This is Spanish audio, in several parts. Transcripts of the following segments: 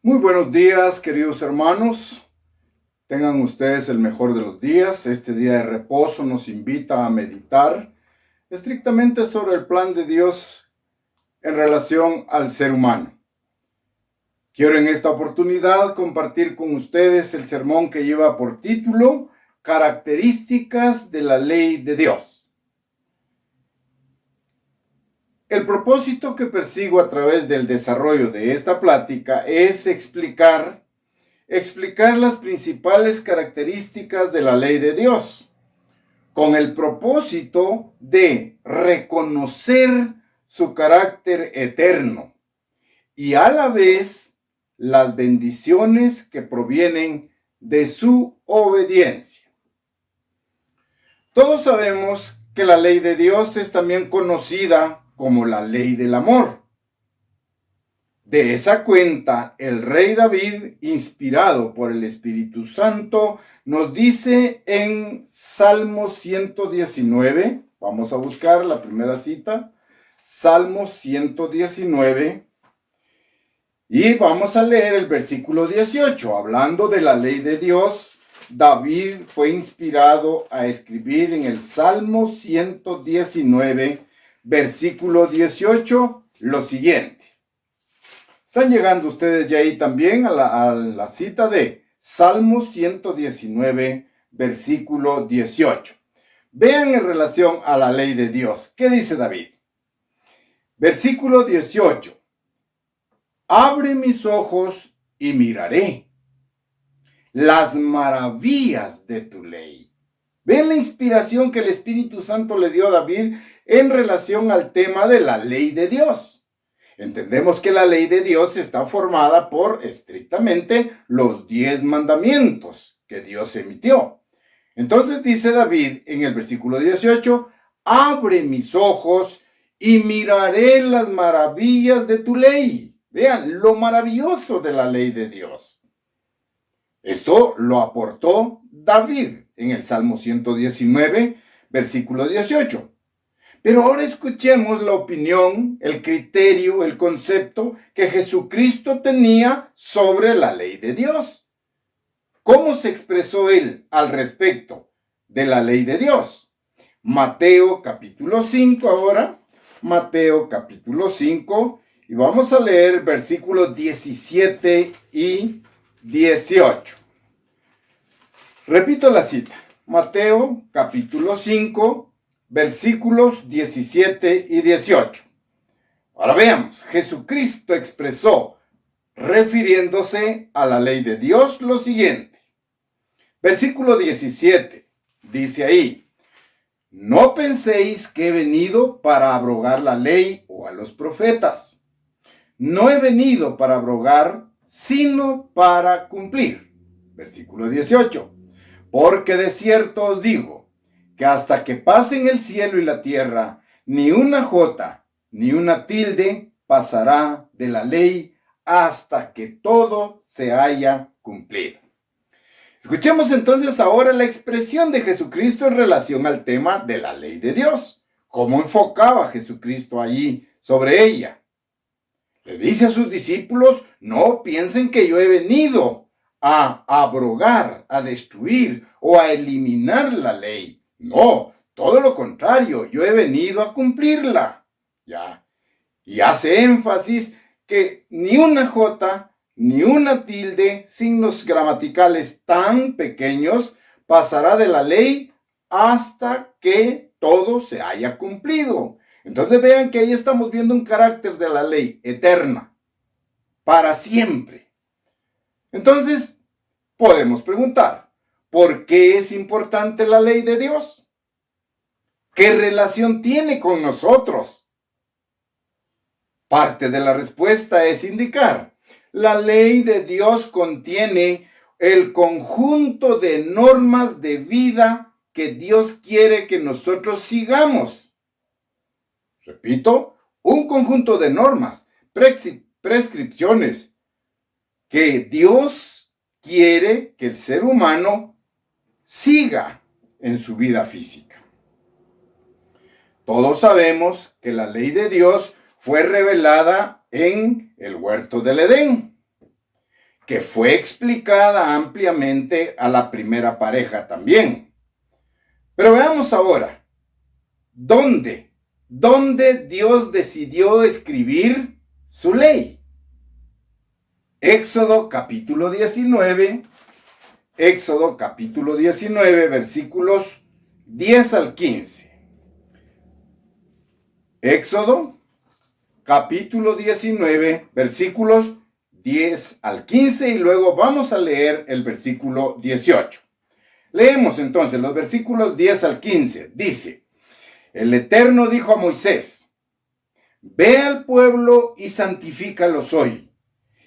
Muy buenos días, queridos hermanos. Tengan ustedes el mejor de los días. Este día de reposo nos invita a meditar estrictamente sobre el plan de Dios en relación al ser humano. Quiero en esta oportunidad compartir con ustedes el sermón que lleva por título Características de la ley de Dios. El propósito que persigo a través del desarrollo de esta plática es explicar las principales características de la ley de Dios, con el propósito de reconocer su carácter eterno y a la vez las bendiciones que provienen de su obediencia. Todos sabemos que la ley de Dios es también conocida como la ley del amor. De esa cuenta, el rey David, inspirado por el Espíritu Santo, nos dice en Salmo 119, vamos a buscar la primera cita, Salmo 119, y vamos a leer el versículo 18. Hablando de la ley de Dios, David fue inspirado a escribir en el Salmo 119, versículo 18, lo siguiente. Están llegando ustedes ya ahí también a la cita de Salmo 119, versículo 18. Vean en relación a la ley de Dios. ¿Qué dice David? Versículo 18. Abre mis ojos y miraré las maravillas de tu ley. Ven la inspiración que el Espíritu Santo le dio a David en relación al tema de la ley de Dios. Entendemos que la ley de Dios está formada por estrictamente los 10 mandamientos que Dios emitió. Entonces dice David en el versículo 18, abre mis ojos y miraré las maravillas de tu ley. Vean lo maravilloso de la ley de Dios. Esto lo aportó David en el Salmo 119, versículo 18. Pero ahora escuchemos la opinión, el criterio, el concepto que Jesucristo tenía sobre la ley de Dios. ¿Cómo se expresó él al respecto de la ley de Dios? Mateo capítulo 5 ahora, Mateo capítulo 5, y vamos a leer versículos 17 y 18. Repito la cita, Mateo capítulo 5, versículos 17 y 18. Ahora veamos, Jesucristo expresó, refiriéndose a la ley de Dios, lo siguiente. Versículo 17, dice ahí, no penséis que he venido para abrogar la ley o a los profetas. No he venido para abrogar, sino para cumplir. Versículo 18, porque de cierto os digo, que hasta que pasen el cielo y la tierra, ni una jota, ni una tilde pasará de la ley hasta que todo se haya cumplido. Escuchemos entonces ahora la expresión de Jesucristo en relación al tema de la ley de Dios. ¿Cómo enfocaba Jesucristo allí sobre ella? Le dice a sus discípulos, no piensen que yo he venido a abrogar, a destruir o a eliminar la ley. No, todo lo contrario, yo he venido a cumplirla. Ya. Y hace énfasis que ni una jota, ni una tilde, signos gramaticales tan pequeños, pasará de la ley hasta que todo se haya cumplido. Entonces vean que ahí estamos viendo un carácter de la ley eterna, para siempre. Entonces, podemos preguntar, ¿por qué es importante la ley de Dios? ¿Qué relación tiene con nosotros? Parte de la respuesta es indicar, la ley de Dios contiene el conjunto de normas de vida que Dios quiere que nosotros sigamos. Repito, un conjunto de normas, prescripciones que Dios quiere que el ser humano siga en su vida física. Todos sabemos que la ley de Dios fue revelada en el huerto del Edén. que fue explicada ampliamente a la primera pareja también. Pero veamos ahora, ¿dónde Dios decidió escribir su ley? Éxodo capítulo 19, versículos 10 al 15. Éxodo capítulo 19, versículos 10 al 15, y luego vamos a leer el versículo 18. Leemos entonces los versículos 10 al 15. Dice: el Eterno dijo a Moisés: ve al pueblo y santifícalos hoy,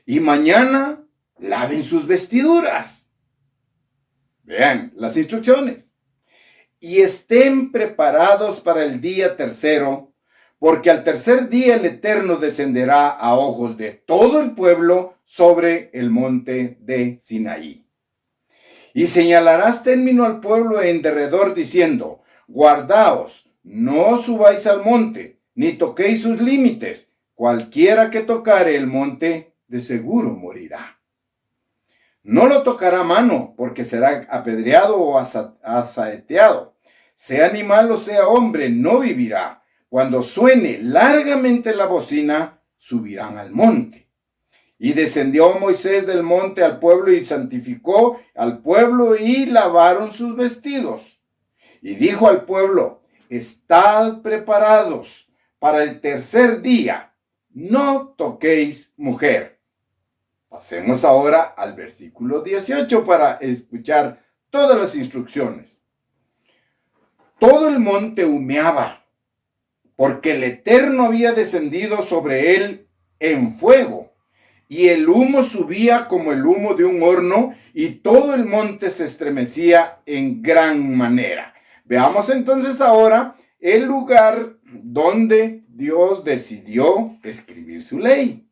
y mañana laven sus vestiduras. Vean las instrucciones. Y estén preparados para el día tercero, porque al tercer día el Eterno descenderá a ojos de todo el pueblo sobre el monte de Sinaí. Y señalarás término al pueblo en derredor diciendo: guardaos, no subáis al monte, ni toquéis sus límites. Cualquiera que tocare el monte, de seguro morirá. No lo tocará a mano, porque será apedreado o asaeteado. Sea animal o sea hombre, no vivirá. Cuando suene largamente la bocina, subirán al monte. Y descendió Moisés del monte al pueblo y santificó al pueblo y lavaron sus vestidos. Y dijo al pueblo: estad preparados para el tercer día, no toquéis mujer. Pasemos ahora al versículo 18 para escuchar todas las instrucciones. Todo el monte humeaba, porque el Eterno había descendido sobre él en fuego, y el humo subía como el humo de un horno, y todo el monte se estremecía en gran manera. Veamos entonces ahora el lugar donde Dios decidió escribir su ley.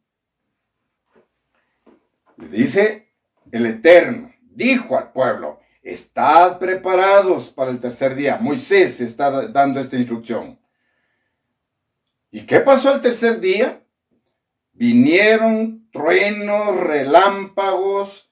Le dice: el Eterno dijo al pueblo: estad preparados para el tercer día. Moisés está dando esta instrucción. ¿Y qué pasó al tercer día? Vinieron truenos, relámpagos,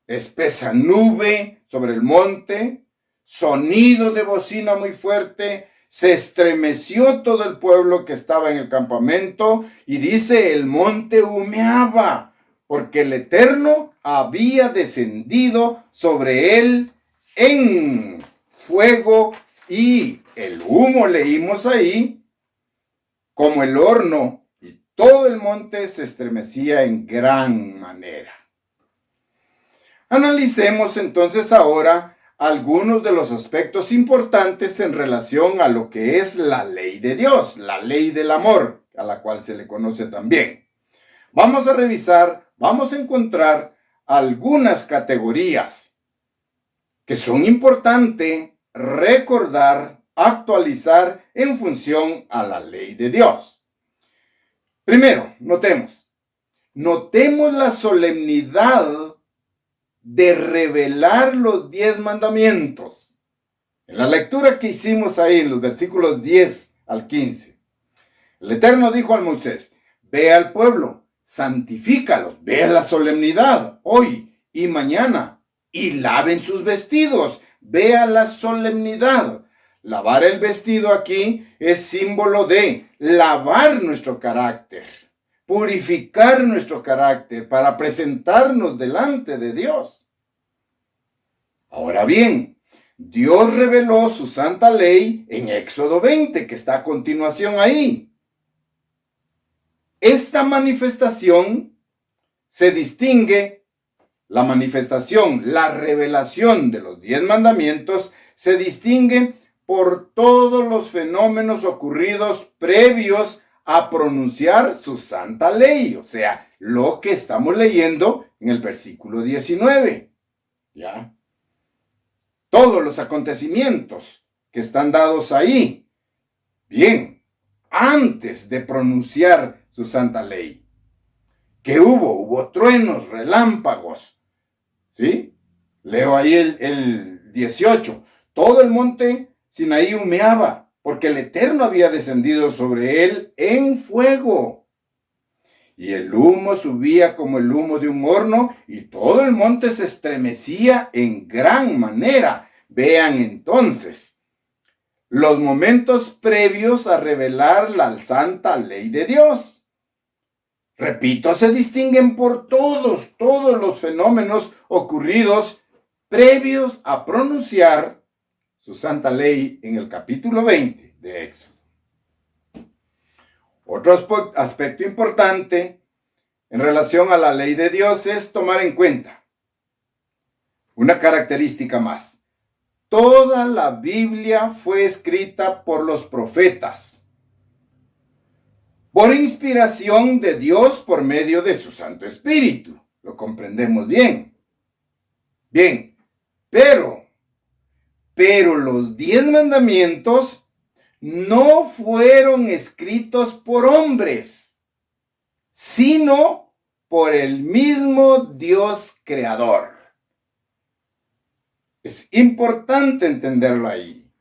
espesa nube sobre el monte, sonido de bocina muy fuerte, se estremeció todo el pueblo que estaba en el campamento, y dice: el monte humeaba, porque el Eterno había descendido sobre él en fuego, y el humo, leímos ahí, como el horno, y todo el monte se estremecía en gran manera. Analicemos entonces ahora algunos de los aspectos importantes en relación a lo que es la ley de Dios, la ley del amor, a la cual se le conoce también. Vamos a revisar, vamos a encontrar algunas categorías que son importantes recordar, actualizar en función a la ley de Dios. Primero, notemos la solemnidad de revelar los 10 mandamientos. En la lectura que hicimos ahí en los versículos 10 al 15, el Eterno dijo a Moisés: ve al pueblo, santifícalos, ve a la solemnidad hoy y mañana, y laven sus vestidos. Ve a la solemnidad. Lavar el vestido aquí es símbolo de lavar nuestro carácter, purificar nuestro carácter para presentarnos delante de Dios. Ahora bien, Dios reveló su santa ley en Éxodo 20, que está a continuación ahí. Esta manifestación se distingue, la manifestación, la revelación de los 10 mandamientos se distingue por todos los fenómenos ocurridos previos a pronunciar su santa ley, o sea, lo que estamos leyendo en el versículo 19. ¿Ya? Todos los acontecimientos que están dados ahí. Bien, antes de pronunciar su santa ley. ¿Qué hubo? Hubo truenos, relámpagos. ¿Sí? Leo ahí el 18. Todo el monte Sinaí humeaba, porque el Eterno había descendido sobre él en fuego. y el humo subía como el humo de un horno, y todo el monte se estremecía en gran manera. Vean entonces los momentos previos a revelar la santa ley de Dios. Repito, se distinguen por todos los fenómenos ocurridos previos a pronunciar su santa ley en el capítulo 20 de Éxodo. Otro aspecto importante en relación a la ley de Dios es tomar en cuenta una característica más. Toda la Biblia fue escrita por los profetas, por inspiración de Dios por medio de su Santo Espíritu. Lo comprendemos bien. Bien, pero los 10 mandamientos no fueron escritos por hombres, sino por el mismo Dios creador. Es importante entenderlo ahí.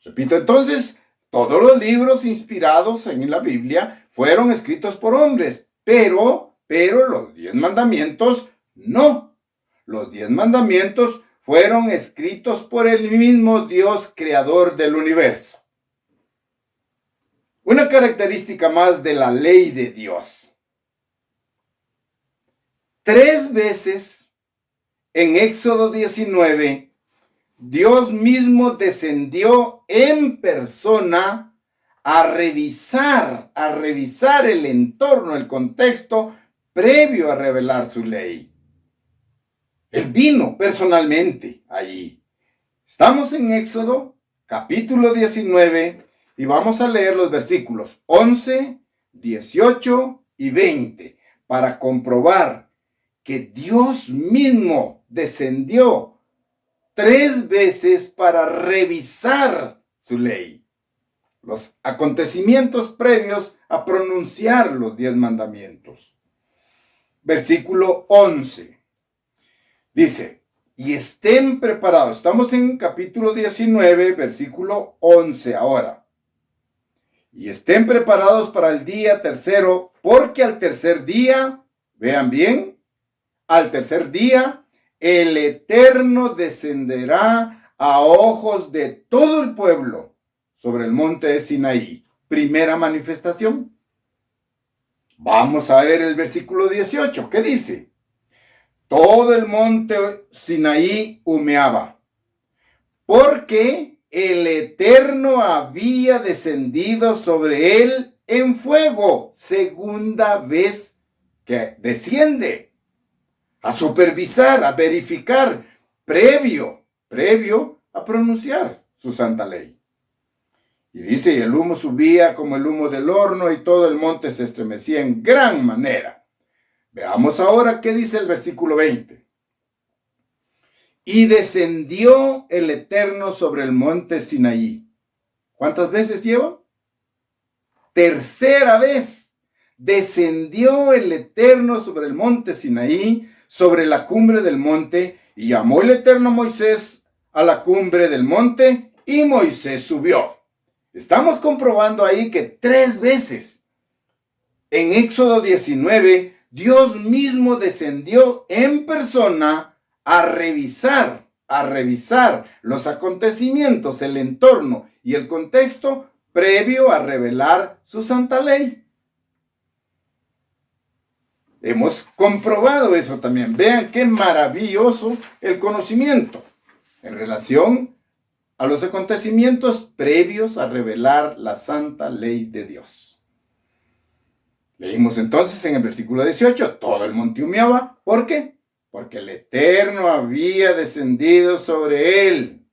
Repito, entonces, todos los libros inspirados en la Biblia fueron escritos por hombres, pero los 10 mandamientos no. Los 10 mandamientos fueron escritos por el mismo Dios creador del universo. Una característica más de la ley de Dios. 3 veces en Éxodo 19, Dios mismo descendió en persona a revisar el entorno, el contexto previo a revelar su ley. Él vino personalmente allí. Estamos en Éxodo, capítulo 19, y vamos a leer los versículos 11, 18 y 20 para comprobar que Dios mismo descendió 3 veces para revisar su ley. Los acontecimientos previos a pronunciar los 10 mandamientos. Versículo 11. Dice, y estén preparados. Estamos en capítulo 19, versículo 11 ahora. Y estén preparados para el día tercero, porque al tercer día, vean bien, al tercer día, el Eterno descenderá a ojos de todo el pueblo sobre el monte de Sinaí. Primera manifestación. Vamos a ver el versículo 18. ¿Qué dice? Todo el monte Sinaí humeaba, porque el Eterno había descendido sobre él en fuego. Segunda vez que desciende a supervisar, a verificar, previo a pronunciar su santa ley. Y dice, y el humo subía como el humo del horno, y todo el monte se estremecía en gran manera. Veamos ahora qué dice el versículo 20. Y descendió el Eterno sobre el monte Sinaí. ¿Cuántas veces lleva? Tercera vez. Descendió el Eterno sobre el monte Sinaí, sobre la cumbre del monte, y llamó el Eterno a Moisés a la cumbre del monte, y Moisés subió. Estamos comprobando ahí que 3 veces en Éxodo 19, Dios mismo descendió en persona a revisar los acontecimientos, el entorno y el contexto previo a revelar su santa ley. Hemos comprobado eso también. Vean qué maravilloso el conocimiento en relación a los acontecimientos previos a revelar la santa ley de Dios. Leímos entonces en el versículo 18, todo el monte humeaba. ¿Por qué? Porque el Eterno había descendido sobre él.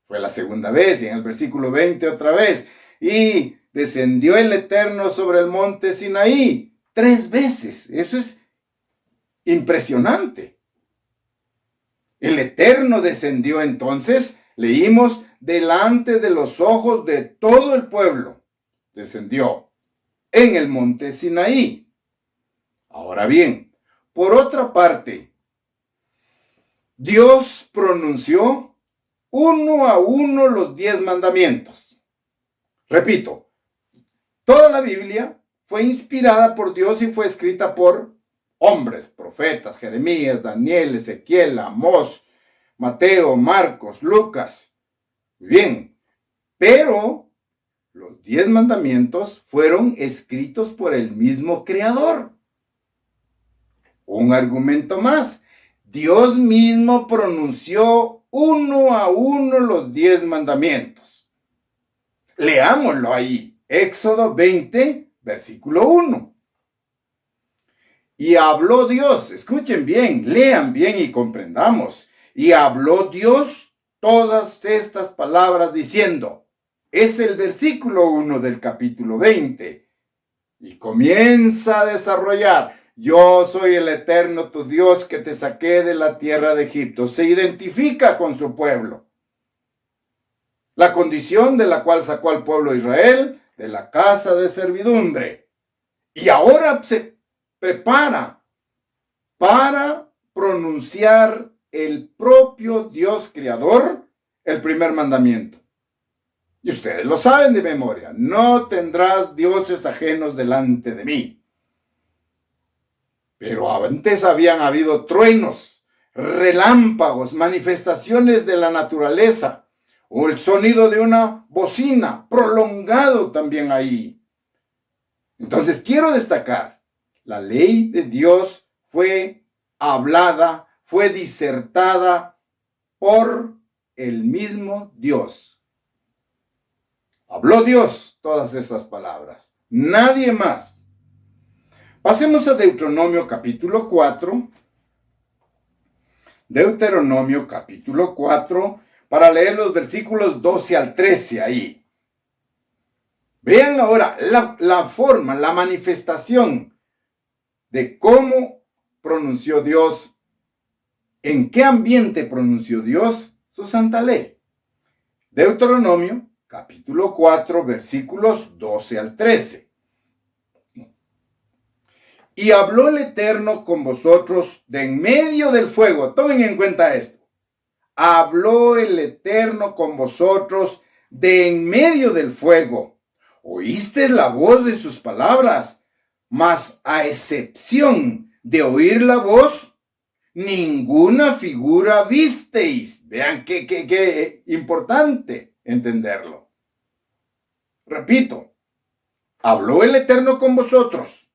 Fue la segunda vez, y en el versículo 20 otra vez. Y descendió el Eterno sobre el monte Sinaí 3 veces. Eso es impresionante. El Eterno descendió entonces, leímos, delante de los ojos de todo el pueblo. Descendió en el monte Sinaí. Ahora bien, por otra parte, Dios pronunció uno a uno los 10 mandamientos. Repito, toda la Biblia fue inspirada por Dios y fue escrita por hombres, profetas, Jeremías, Daniel, Ezequiel, Amós, Mateo, Marcos, Lucas. Bien, pero los 10 mandamientos fueron escritos por el mismo Creador. Un argumento más. Dios mismo pronunció uno a uno los 10 mandamientos. Leámoslo ahí. Éxodo 20, versículo 1. Y habló Dios, escuchen bien, lean bien y comprendamos. Y habló Dios todas estas palabras diciendo, es el versículo 1 del capítulo 20. Y comienza a desarrollar, yo soy el Eterno tu Dios que te saqué de la tierra de Egipto. Se identifica con su pueblo. La condición de la cual sacó al pueblo de Israel de la casa de servidumbre. Y ahora se prepara para pronunciar el propio Dios creador el primer mandamiento. Y ustedes lo saben de memoria. No tendrás dioses ajenos delante de mí. Pero antes habían habido truenos, relámpagos, manifestaciones de la naturaleza, o el sonido de una bocina, prolongado también ahí. Entonces quiero destacar, la ley de Dios fue hablada, fue disertada por el mismo Dios. Habló Dios todas esas palabras, nadie más. Pasemos a Deuteronomio capítulo 4. Deuteronomio capítulo 4, para leer los versículos 12 al 13 ahí. Vean ahora la forma, la manifestación de cómo pronunció Dios, en qué ambiente pronunció Dios su santa ley. Deuteronomio capítulo 4, versículos 12 al 13. Y habló el Eterno con vosotros de en medio del fuego. Tomen en cuenta esto. Habló el Eterno con vosotros de en medio del fuego. Oíste la voz de sus palabras, mas a excepción de oír la voz, ninguna figura visteis. Vean qué importante entenderlo. Repito, habló el Eterno con vosotros.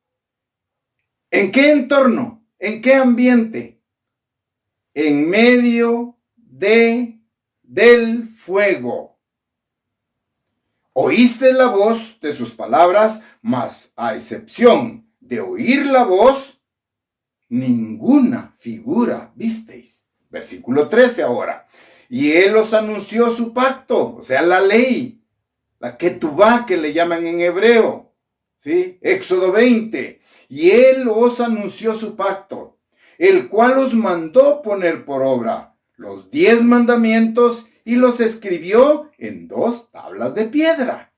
¿En qué entorno? ¿En qué ambiente? En medio del fuego. Oíste la voz de sus palabras, mas a excepción de oír la voz, ninguna figura visteis. Versículo 13 ahora. Y él os anunció su pacto, o sea, la ley, la ketubá que le llaman en hebreo, ¿sí? Éxodo 20. Y él os anunció su pacto, el cual os mandó poner por obra los 10 mandamientos y los escribió en 2 tablas de piedra.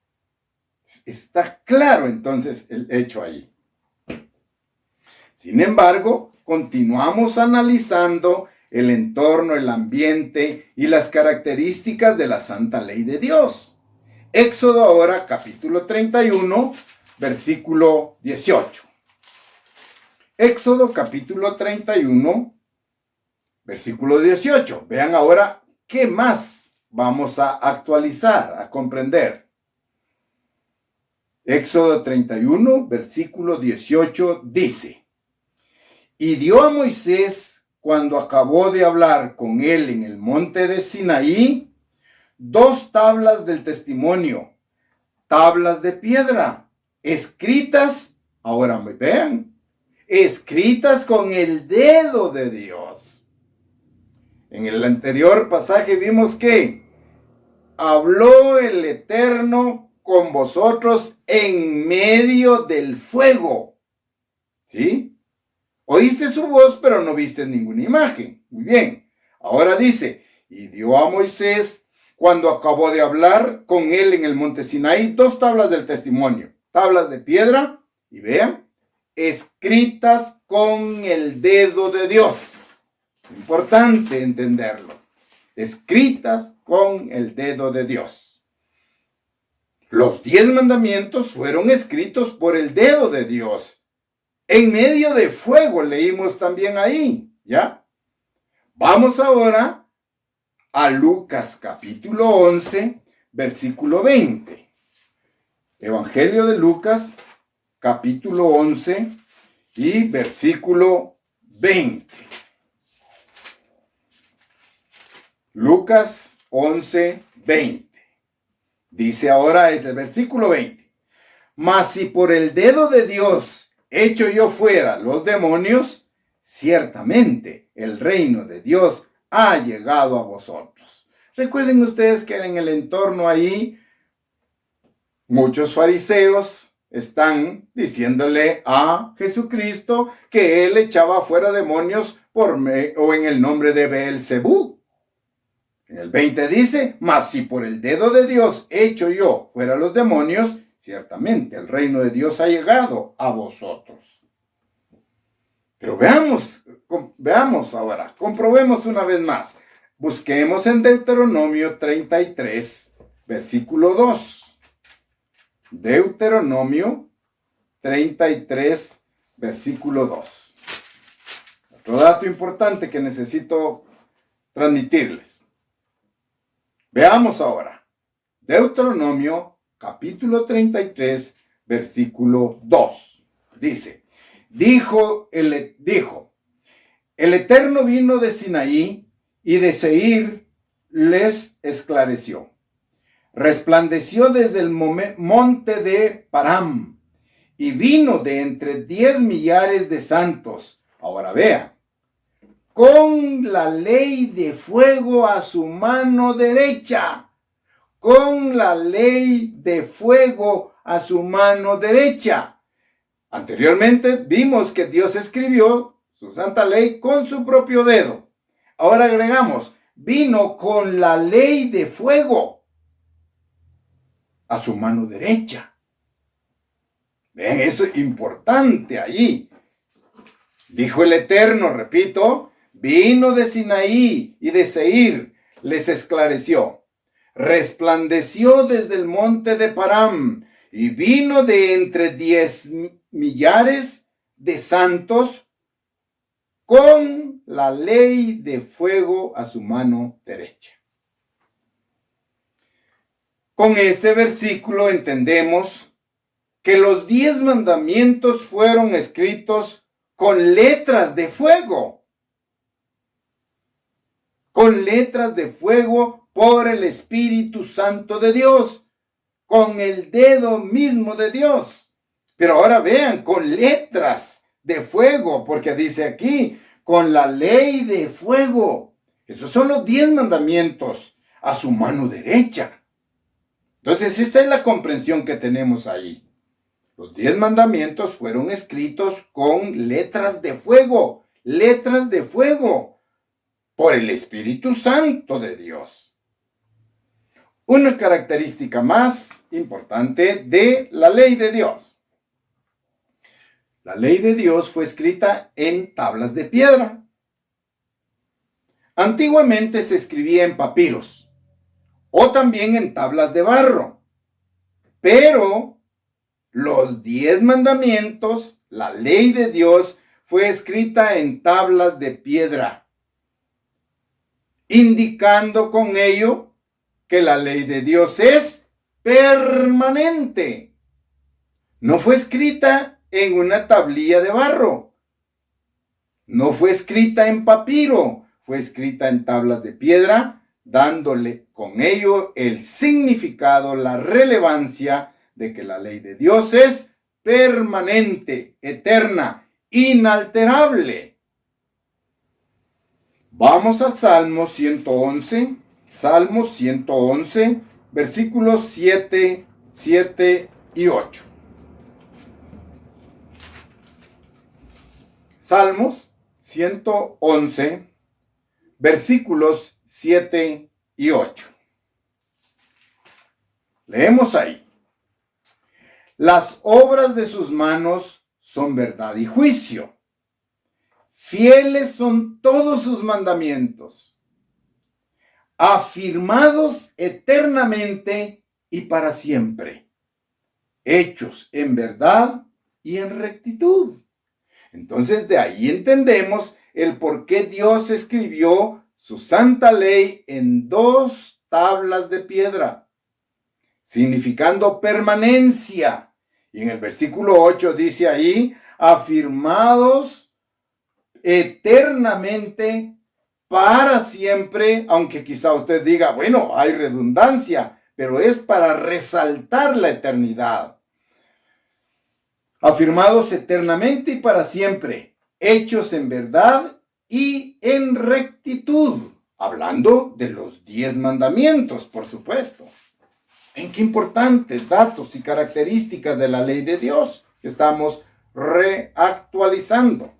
Está claro entonces el hecho ahí. Sin embargo, continuamos analizando el entorno, el ambiente y las características de la santa ley de Dios. Éxodo ahora, capítulo 31, versículo 18. Éxodo capítulo 31, versículo 18. Vean ahora qué más vamos a actualizar, a comprender. Éxodo 31, versículo 18 dice: Y dio a Moisés, cuando acabó de hablar con él en el monte de Sinaí, 2 tablas del testimonio, tablas de piedra, escritas, ahora vean, escritas con el dedo de Dios. En el anterior pasaje vimos que habló el Eterno con vosotros en medio del fuego. ¿Sí? Oíste su voz, pero no viste ninguna imagen. Muy bien. Ahora dice, y dio a Moisés, cuando acabó de hablar con él en el monte Sinaí, 2 tablas del testimonio, tablas de piedra, y vean, escritas con el dedo de Dios. Importante entenderlo. Escritas con el dedo de Dios. Los 10 mandamientos fueron escritos por el dedo de Dios. En medio de fuego leímos también ahí, ¿ya? Vamos ahora a Lucas capítulo 11, versículo 20. Evangelio de Lucas capítulo 11 y versículo 20. Lucas 11, 20. Dice ahora es el versículo 20. Mas si por el dedo de Dios echo yo fuera los demonios, ciertamente el reino de Dios ha llegado a vosotros. Recuerden ustedes que en el entorno ahí muchos fariseos están diciéndole a Jesucristo que él echaba fuera demonios o en el nombre de Beelzebú. En el 20 dice, mas si por el dedo de Dios echo yo fuera los demonios, ciertamente el reino de Dios ha llegado a vosotros. Pero veamos ahora, comprobemos una vez más. Busquemos en Deuteronomio 33, versículo 2. Deuteronomio 33, versículo 2. Otro dato importante que necesito transmitirles. Veamos ahora. Deuteronomio capítulo 33, versículo 2. Dijo, el Eterno vino de Sinaí y de Seir les esclareció. Resplandeció desde el monte de Param y vino de entre 10 millares de santos. Ahora vea, con la ley de fuego a su mano derecha. Con la ley de fuego a su mano derecha. Anteriormente vimos que Dios escribió su santa ley con su propio dedo. Ahora agregamos, vino con la ley de fuego a su mano derecha. Ven, eso es importante allí. Dijo el Eterno, repito, vino de Sinaí y de Seir, les esclareció. Resplandeció desde el monte de Param y vino de entre 10 millares de santos con la ley de fuego a su mano derecha. Con este versículo entendemos que los 10 mandamientos fueron escritos con letras de fuego. Con letras de fuego por el Espíritu Santo de Dios. Con el dedo mismo de Dios. Pero ahora vean, con letras de fuego, porque dice aquí, con la ley de fuego. Esos son los 10 mandamientos a su mano derecha. Entonces, esta es la comprensión que tenemos ahí. Los 10 mandamientos fueron escritos con letras de fuego por el Espíritu Santo de Dios. Una característica más importante de la ley de Dios. La ley de Dios fue escrita en tablas de piedra. Antiguamente se escribía en papiros o también en tablas de barro. Pero los 10 mandamientos, la ley de Dios, fue escrita en tablas de piedra, indicando con ello que la ley de Dios es permanente. No fue escrita en una tablilla de barro. No fue escrita en papiro. Fue escrita en tablas de piedra, dándole con ello el significado, la relevancia de que la ley de Dios es permanente, eterna, inalterable. Vamos a Salmo 111. Salmo 111, versículos 7 y 8. Salmos 111, versículos 7 y 8. Leemos ahí. Las obras de sus manos son verdad y juicio. Fieles son todos sus mandamientos. Afirmados eternamente y para siempre, hechos en verdad y en rectitud. Entonces de ahí entendemos el por qué Dios escribió su santa ley en 2 tablas de piedra, significando permanencia. Y en el versículo 8 dice ahí, afirmados eternamente para siempre, aunque quizá usted diga, bueno, hay redundancia, pero es para resaltar la eternidad. Afirmados eternamente y para siempre, hechos en verdad y en rectitud, hablando de los 10 mandamientos, por supuesto. ¿En qué importantes datos y características de la ley de Dios que estamos reactualizando?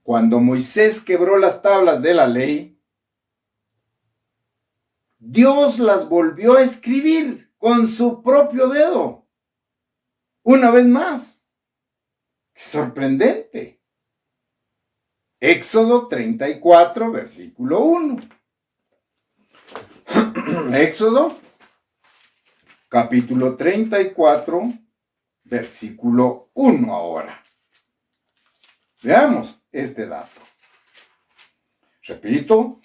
Cuando Moisés quebró las tablas de la ley, Dios las volvió a escribir con su propio dedo. Una vez más. ¡Qué sorprendente! Éxodo 34, versículo 1. Éxodo, capítulo 34, versículo 1 ahora. Veamos este dato. Repito,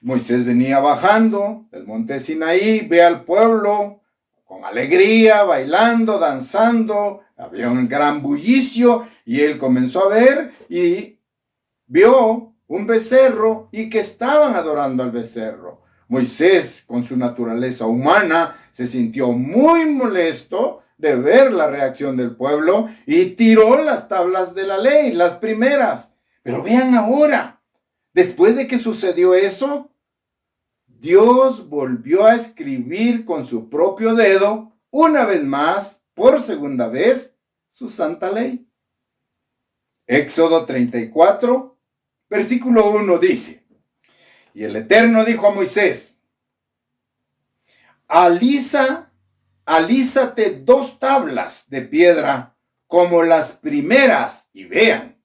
Moisés venía bajando del monte Sinaí, ve al pueblo con alegría, bailando, danzando, había un gran bullicio y él comenzó a ver y vio un becerro y que estaban adorando al becerro. Moisés, con su naturaleza humana, se sintió muy molesto de ver la reacción del pueblo y tiró las tablas de la ley, las primeras. Pero vean ahora, después de que sucedió eso, Dios volvió a escribir con su propio dedo, una vez más, por segunda vez, su santa ley. Éxodo 34, versículo 1 dice, y el Eterno dijo a Moisés, alízate 2 tablas de piedra como las primeras, y vean,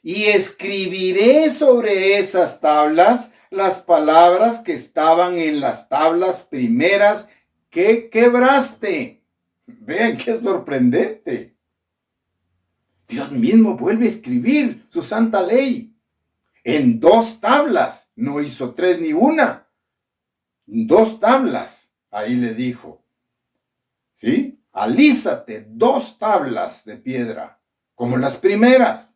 y escribiré sobre esas tablas las palabras que estaban en las tablas primeras que quebraste. Vean qué sorprendente. Dios mismo vuelve a escribir su santa ley en 2 tablas. No hizo 3 ni 1. 2 tablas. Ahí le dijo. ¿Sí? Alízate 2 tablas de piedra como las primeras.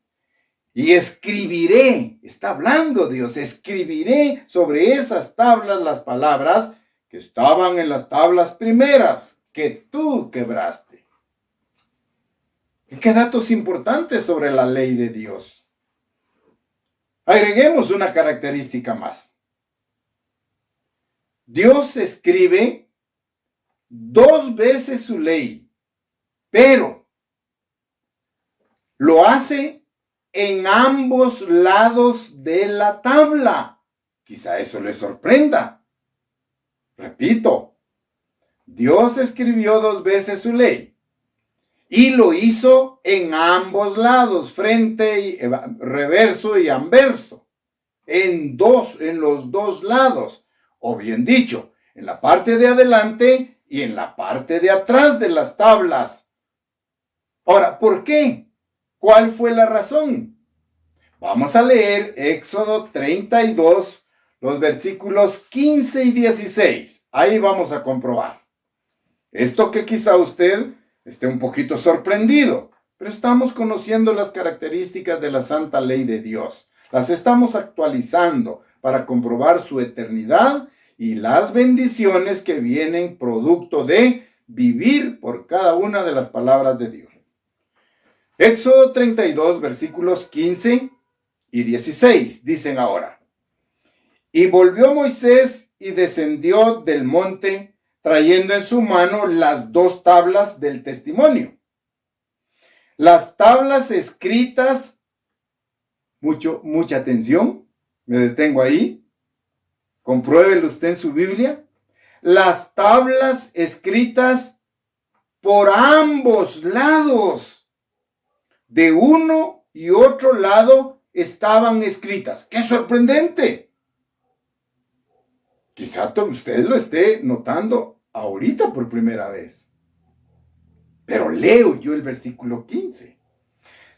Y escribiré, está hablando Dios, escribiré sobre esas tablas las palabras que estaban en las tablas primeras que tú quebraste. ¿Qué datos importantes sobre la ley de Dios? Agreguemos una característica más. Dios escribe 2 veces su ley, pero lo hace en ambos lados de la tabla. Quizá eso les sorprenda. Repito, Dios escribió 2 veces su ley y lo hizo en ambos lados, frente y reverso y anverso, en los dos lados, o bien dicho, en la parte de adelante y en la parte de atrás de las tablas. Ahora, ¿por qué? ¿Cuál fue la razón? Vamos a leer Éxodo 32, los versículos 15 y 16. Ahí vamos a comprobar. Esto que quizá usted esté un poquito sorprendido, pero estamos conociendo las características de la santa ley de Dios. Las estamos actualizando para comprobar su eternidad y las bendiciones que vienen producto de vivir por cada una de las palabras de Dios. Éxodo 32, versículos 15 y 16, dicen ahora. Y volvió Moisés y descendió del monte, trayendo en su mano las 2 tablas del testimonio. Las tablas escritas, mucha atención, me detengo ahí, compruébelo usted en su Biblia. Las tablas escritas por ambos lados. De uno y otro lado estaban escritas. ¡Qué sorprendente! Quizá usted lo esté notando ahorita por primera vez. Pero leo yo el versículo 15.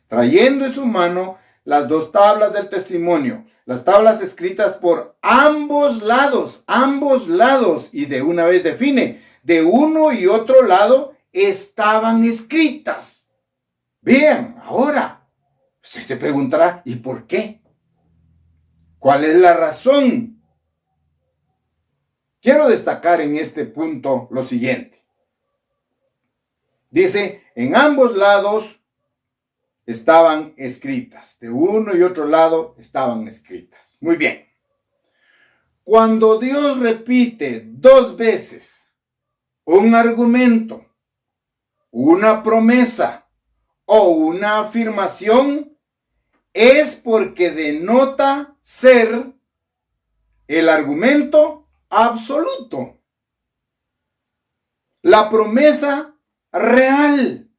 Trayendo en su mano las dos tablas del testimonio, las tablas escritas por ambos lados, y de una vez define, de uno y otro lado estaban escritas. Vean, ahora, usted se preguntará, ¿y por qué? ¿Cuál es la razón? Quiero destacar en este punto lo siguiente. Dice, en ambos lados estaban escritas. De uno y otro lado estaban escritas. Muy bien. Cuando Dios repite 2 veces un argumento, una promesa o una afirmación, es porque denota ser el argumento absoluto, la promesa real,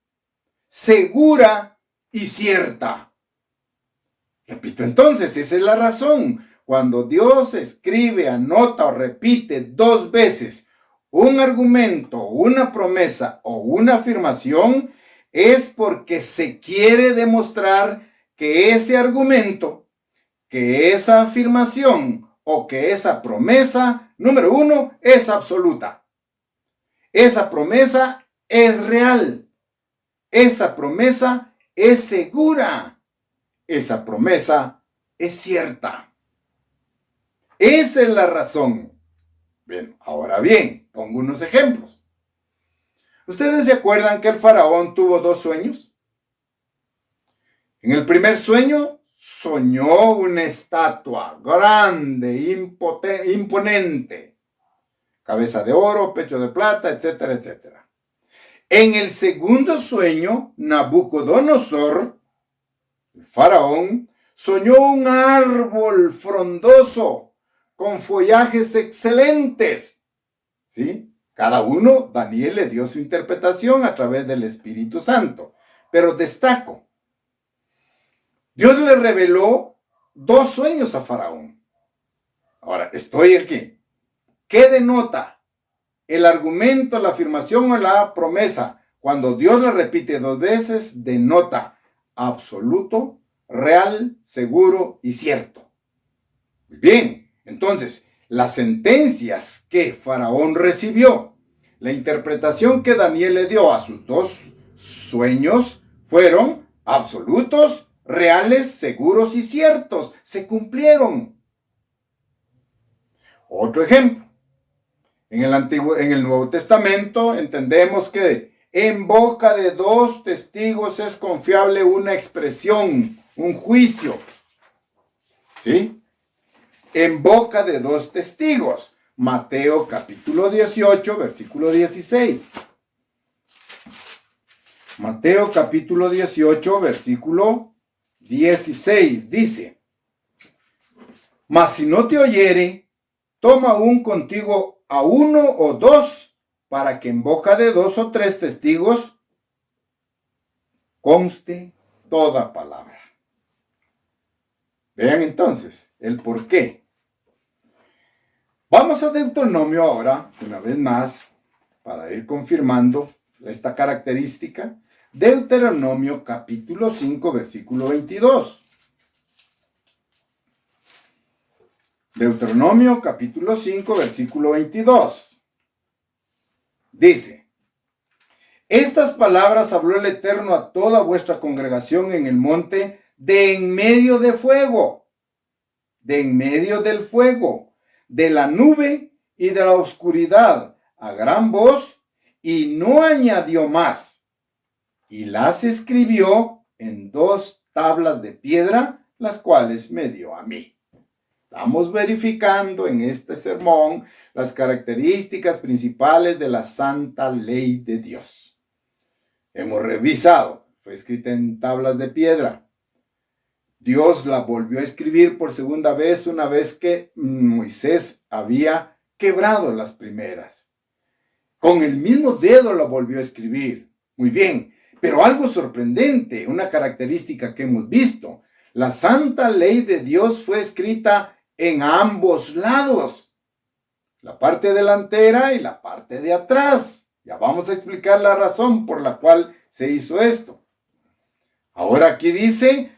segura y cierta. Repito entonces, esa es la razón. Cuando Dios escribe, anota o repite 2 veces un argumento, una promesa o una afirmación, es porque se quiere demostrar que ese argumento, que esa afirmación o que esa promesa, número 1, es absoluta. Esa promesa es real. Esa promesa es segura. Esa promesa es cierta. Esa es la razón. Bien, ahora bien, pongo unos ejemplos. ¿Ustedes se acuerdan que el faraón tuvo 2 sueños? En el primer sueño soñó una estatua grande, imponente, cabeza de oro, pecho de plata, etcétera, etcétera. En el segundo sueño, Nabucodonosor, el faraón, soñó un árbol frondoso con follajes excelentes. ¿Sí? Cada uno, Daniel le dio su interpretación a través del Espíritu Santo. Pero destaco, Dios le reveló 2 sueños a Faraón. Ahora, estoy aquí. ¿Qué denota el argumento, la afirmación o la promesa? Cuando Dios le repite 2 veces, denota absoluto, real, seguro y cierto. Muy bien, entonces, las sentencias que Faraón recibió, la interpretación que Daniel le dio a sus 2 sueños fueron absolutos, reales, seguros y ciertos. Se cumplieron. Otro ejemplo. En el Nuevo Testamento entendemos que en boca de 2 testigos es confiable una expresión, un juicio. ¿Sí? En boca de 2 testigos. Mateo capítulo 18, versículo 16. Mateo capítulo 18, versículo 16. Dice, mas si no te oyere, toma aún contigo a 1 o 2, para que en boca de 2 o 3 testigos conste toda palabra. Vean entonces el por qué. Vamos a Deuteronomio ahora, una vez más, para ir confirmando esta característica. Deuteronomio capítulo 5, versículo 22. Deuteronomio capítulo 5, versículo 22. Dice, estas palabras habló el Eterno a toda vuestra congregación en el monte de en medio de fuego, de en medio del fuego, de la nube y de la oscuridad, a gran voz, y no añadió más. Y las escribió en 2 tablas de piedra, las cuales me dio a mí. Estamos verificando en este sermón las características principales de la santa ley de Dios. Hemos revisado, fue escrita en tablas de piedra. Dios la volvió a escribir por segunda vez, una vez que Moisés había quebrado las primeras. Con el mismo dedo la volvió a escribir. Muy bien, pero algo sorprendente, una característica que hemos visto. La santa ley de Dios fue escrita en ambos lados. la parte delantera y la parte de atrás. Ya vamos a explicar la razón por la cual se hizo esto. Ahora aquí dice: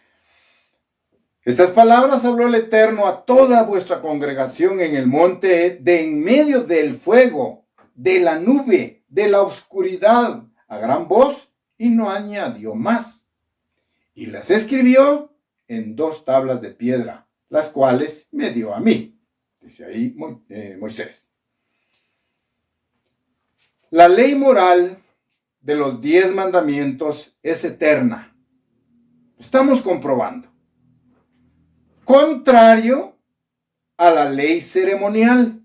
estas palabras habló el Eterno a toda vuestra congregación en el monte de en medio del fuego, de la nube, de la oscuridad, a gran voz, y no añadió más. Y las escribió en 2 tablas de piedra, las cuales me dio a mí. Dice ahí Moisés. La ley moral de los 10 mandamientos es eterna. Estamos comprobando. Contrario a la ley ceremonial,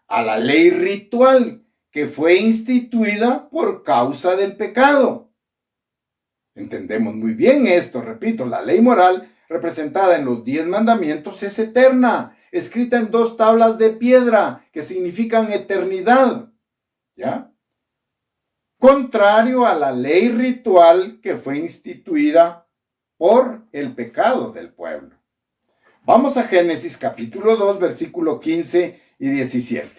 a la ley ritual que fue instituida por causa del pecado. Entendemos muy bien esto, repito, la ley moral representada en los 10 mandamientos es eterna, escrita en 2 tablas de piedra que significan eternidad, ¿ya? Contrario a la ley ritual que fue instituida por el pecado del pueblo. Vamos a Génesis capítulo 2, versículo 15 y 17.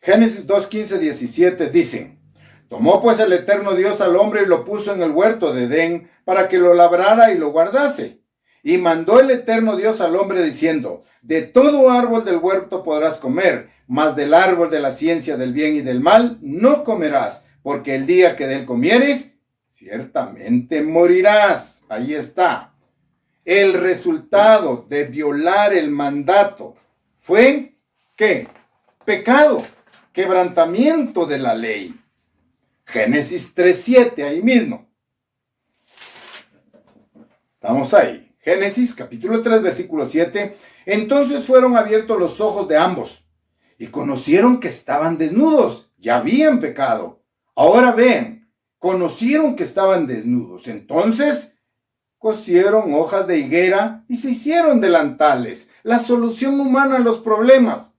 Génesis 2, 15, 17 dicen: tomó pues el eterno Dios al hombre y lo puso en el huerto de Edén para que lo labrara y lo guardase. Y mandó el eterno Dios al hombre diciendo: de todo árbol del huerto podrás comer, mas del árbol de la ciencia del bien y del mal no comerás, porque el día que de él comieres, ciertamente morirás. Ahí está. El resultado de violar el mandato fue, ¿qué? Pecado, quebrantamiento de la ley. Génesis 3:7, ahí mismo. Estamos ahí. Génesis capítulo 3, versículo 7. Entonces fueron abiertos los ojos de ambos y conocieron que estaban desnudos y habían pecado. Ahora ven, conocieron que estaban desnudos. Entonces cosieron hojas de higuera y se hicieron delantales. La solución humana a los problemas.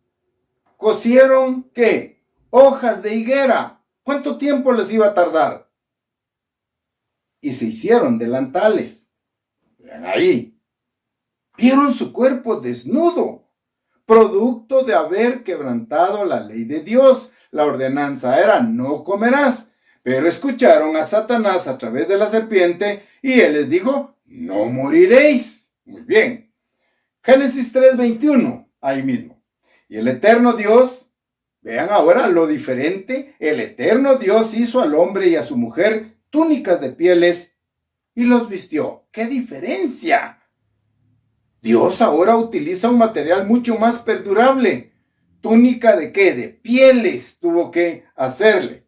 Cosieron, ¿qué? Hojas de higuera. ¿Cuánto tiempo les iba a tardar? Y se hicieron delantales. Vean ahí. Vieron su cuerpo desnudo, producto de haber quebrantado la ley de Dios. La ordenanza era: no comerás. Pero escucharon a Satanás a través de la serpiente y él les dijo: no moriréis. Muy bien. Génesis 3:21, ahí mismo. Y el eterno Dios, vean ahora lo diferente, el eterno Dios hizo al hombre y a su mujer túnicas de pieles y los vistió. ¡Qué diferencia! Dios ahora utiliza un material mucho más perdurable. ¿Túnica de qué? De pieles tuvo que hacerle.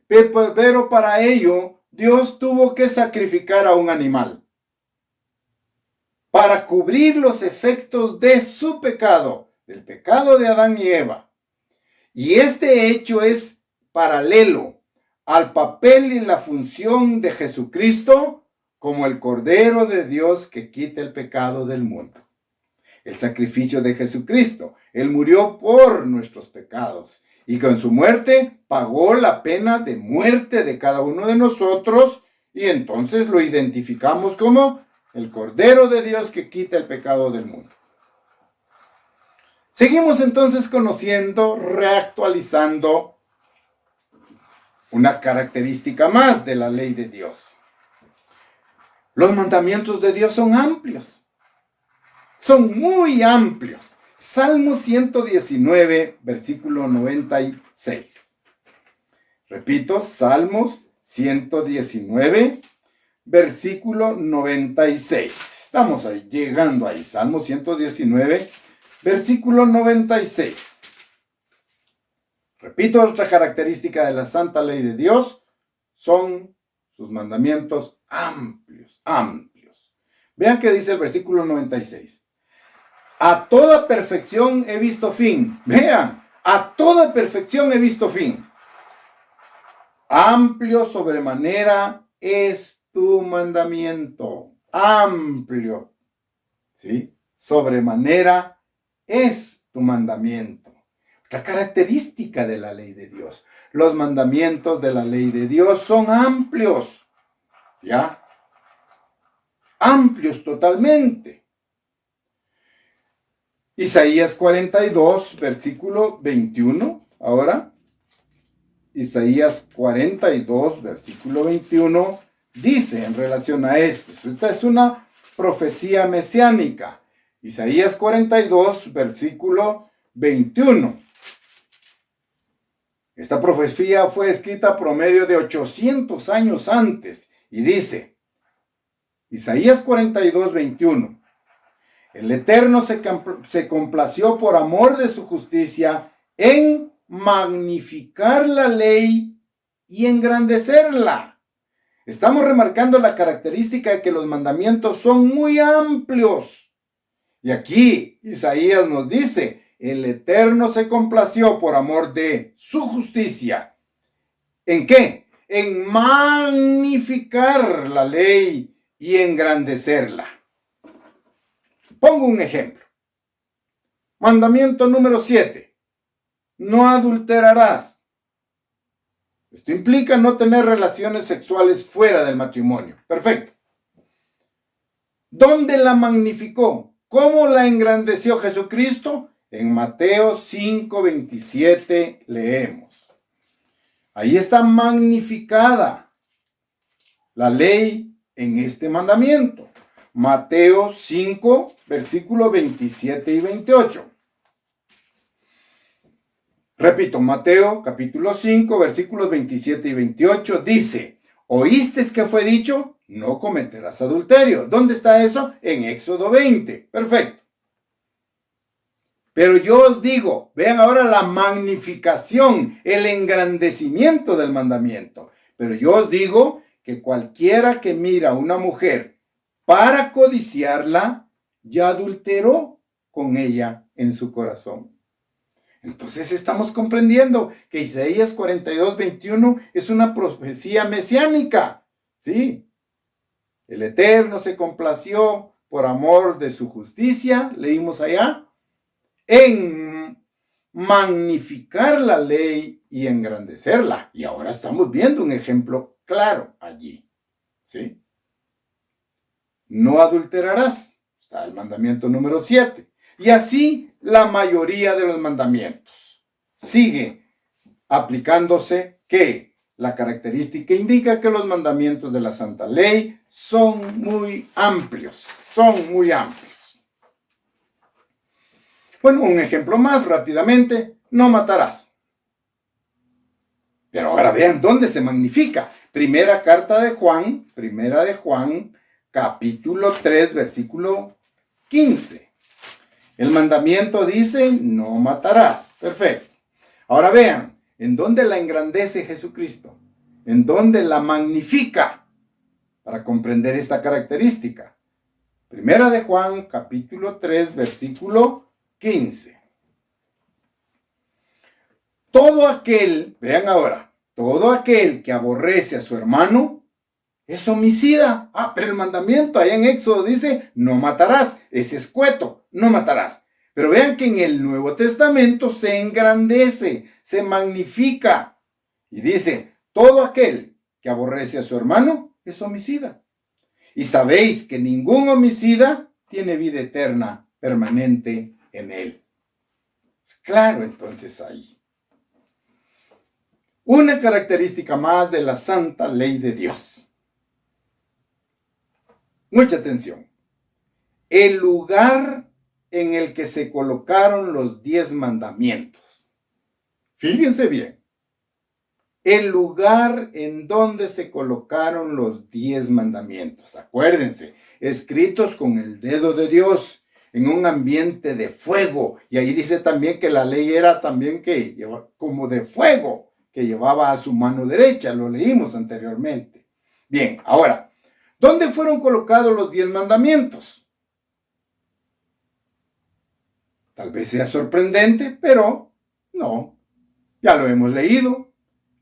Pero para ello, Dios tuvo que sacrificar a un animal para cubrir los efectos de su pecado, del pecado de Adán y Eva. Y este hecho es paralelo al papel y la función de Jesucristo como el Cordero de Dios que quita el pecado del mundo. El sacrificio de Jesucristo. Él murió por nuestros pecados y con su muerte pagó la pena de muerte de cada uno de nosotros, y entonces lo identificamos como el Cordero de Dios que quita el pecado del mundo. Seguimos entonces conociendo, reactualizando una característica más de la ley de Dios. Los mandamientos de Dios son amplios. Son muy amplios. Salmo 119, versículo 96. Repito, Salmos 119, versículo 96. Estamos ahí, llegando ahí. Salmo 119, versículo 96. Repito, otra característica de la santa ley de Dios son sus mandamientos amplios, amplios. Vean qué dice el versículo 96. A toda perfección he visto fin. Vean, a toda perfección he visto fin. Amplio sobremanera es tu mandamiento. Amplio. ¿Sí? Sobremanera es tu mandamiento. Otra característica de la ley de Dios. Los mandamientos de la ley de Dios son amplios. ¿Ya? Amplios totalmente. Isaías 42, versículo 21. Ahora, Isaías 42, versículo 21, dice en relación a esto. Esta es una profecía mesiánica. Isaías 42, versículo 21. Esta profecía fue escrita promedio de 800 años antes y dice, Isaías 42, 21, el Eterno se complació por amor de su justicia en magnificar la ley y engrandecerla. Estamos remarcando la característica de que los mandamientos son muy amplios. Y aquí Isaías nos dice, el Eterno se complació por amor de su justicia. ¿En qué? En magnificar la ley y engrandecerla. Pongo un ejemplo. Mandamiento número 7. No adulterarás. Esto implica no tener relaciones sexuales fuera del matrimonio. Perfecto. ¿Dónde la magnificó? ¿Cómo la engrandeció Jesucristo? En Mateo 5:27 leemos. Ahí está magnificada la ley en este mandamiento. Mateo 5, versículos 27 y 28. Repito, Mateo capítulo 5, versículos 27 y 28 dice, ¿oíste que fue dicho? No cometerás adulterio. ¿Dónde está eso? En Éxodo 20. Perfecto. Pero yo os digo, vean ahora la magnificación, el engrandecimiento del mandamiento. Pero yo os digo que cualquiera que mira a una mujer para codiciarla, ya adulteró con ella en su corazón. Entonces estamos comprendiendo que Isaías 42, 21 es una profecía mesiánica. ¿Sí? El Eterno se complació por amor de su justicia, leímos allá, en magnificar la ley y engrandecerla. Y ahora estamos viendo un ejemplo claro allí. ¿Sí? No adulterarás. Está el mandamiento número 7. Y así la mayoría de los mandamientos. Sigue aplicándose que la característica indica que los mandamientos de la Santa Ley son muy amplios. Son muy amplios. Bueno, un ejemplo más rápidamente. No matarás. Pero ahora vean dónde se magnifica. Primera de Juan, capítulo 3, versículo 15. El mandamiento dice, no matarás. Perfecto. Ahora vean, ¿en dónde la engrandece Jesucristo? ¿En dónde la magnifica? Para comprender esta característica. Primera de Juan, capítulo 3, versículo 15. Todo aquel, vean ahora, todo aquel que aborrece a su hermano es homicida. Pero el mandamiento allá en Éxodo dice, no matarás. Es escueto, no matarás. Pero vean que en el Nuevo Testamento se engrandece, se magnifica. Y dice, todo aquel que aborrece a su hermano es homicida. Y sabéis que ningún homicida tiene vida eterna permanente en él. Claro, entonces ahí. Una característica más de la santa ley de Dios. Mucha atención. El lugar en el que se colocaron los 10 mandamientos. Fíjense bien. El lugar en donde se colocaron los 10 mandamientos. Acuérdense, escritos con el dedo de Dios, en un ambiente de fuego. Y ahí dice también que la ley era también como de fuego, que llevaba a su mano derecha. Lo leímos anteriormente. Bien, ahora, ¿dónde fueron colocados los 10 mandamientos? Tal vez sea sorprendente, pero no. Ya lo hemos leído.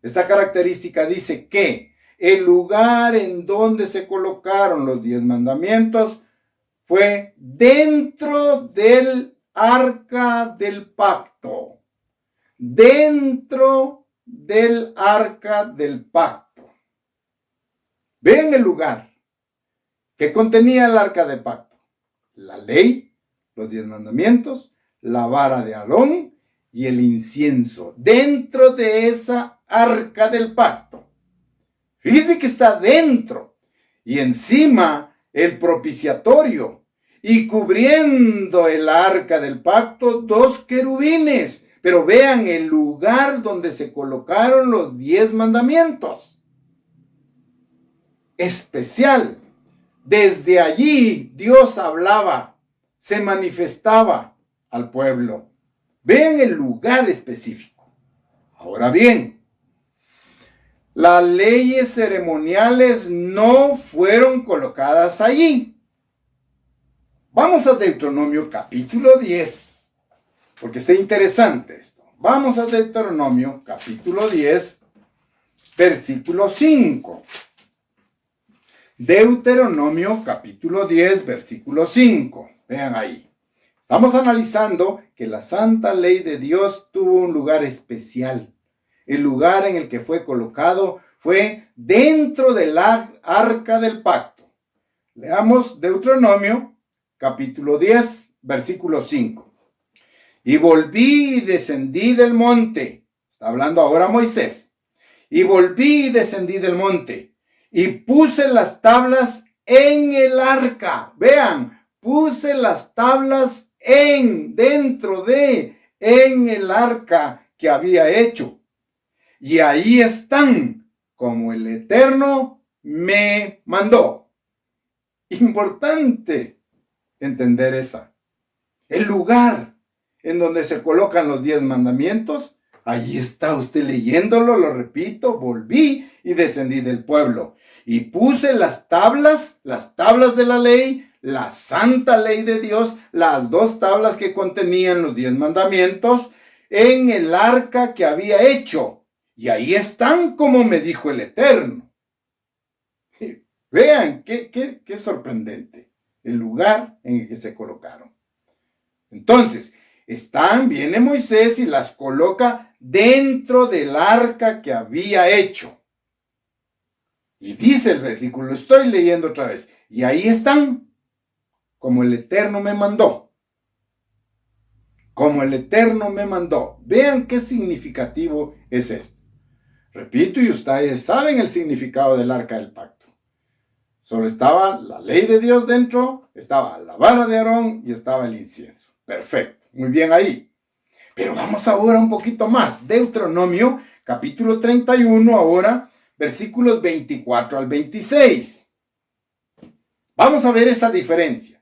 Esta característica dice que el lugar en donde se colocaron los 10 mandamientos fue dentro del arca del pacto. Dentro del arca del pacto. Vean el lugar que contenía el arca del pacto. La ley, los 10 mandamientos, la vara de Aarón y el incienso dentro de esa arca del pacto. Fíjense que está dentro y encima el propiciatorio y cubriendo el arca del pacto 2 querubines. Pero vean el lugar donde se colocaron los 10 mandamientos. Especial. Desde allí Dios hablaba, se manifestaba al pueblo. Vean el lugar específico. Ahora bien, las leyes ceremoniales no fueron colocadas allí. Vamos a Deuteronomio capítulo 10, porque está interesante esto. Vamos a Deuteronomio capítulo 10, versículo 5. Deuteronomio capítulo 10, versículo 5. Vean ahí. Estamos analizando que la santa ley de Dios tuvo un lugar especial. El lugar en el que fue colocado fue dentro del arca del pacto. Leamos Deuteronomio capítulo 10, versículo 5. Y volví y descendí del monte. Está hablando ahora Moisés. Y volví y descendí del monte. Y puse las tablas en el arca. Vean, puse las tablas dentro de el arca que había hecho. Y ahí están, como el Eterno me mandó. Importante entender esa. El lugar en donde se colocan los 10 mandamientos, allí está usted leyéndolo, lo repito, volví y descendí del pueblo. Y puse las tablas de la ley, la santa ley de Dios, las 2 tablas que contenían los 10 mandamientos, en el arca que había hecho. Y ahí están como me dijo el Eterno. Vean, qué sorprendente el lugar en el que se colocaron. Entonces, viene Moisés y las coloca dentro del arca que había hecho. Y dice el versículo, lo estoy leyendo otra vez, y ahí están, como el Eterno me mandó. Como el Eterno me mandó. Vean qué significativo es esto. Repito, y ustedes saben el significado del arca del pacto. Solo estaba la ley de Dios dentro, estaba la vara de Aarón y estaba el incienso. Perfecto, muy bien ahí. Pero vamos ahora un poquito más. Deuteronomio, capítulo 31, ahora, versículos 24 al 26. Vamos a ver esa diferencia.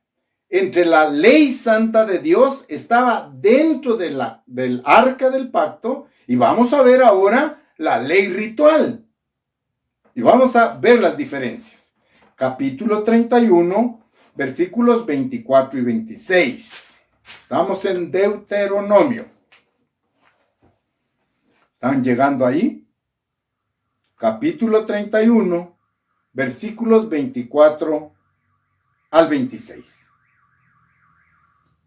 Entre la ley santa de Dios estaba dentro del arca del pacto y vamos a ver ahora la ley ritual. Y vamos a ver las diferencias. Capítulo 31, versículos 24 y 26. Estamos en Deuteronomio. ¿Están llegando ahí? Capítulo 31, versículos 24 al 26.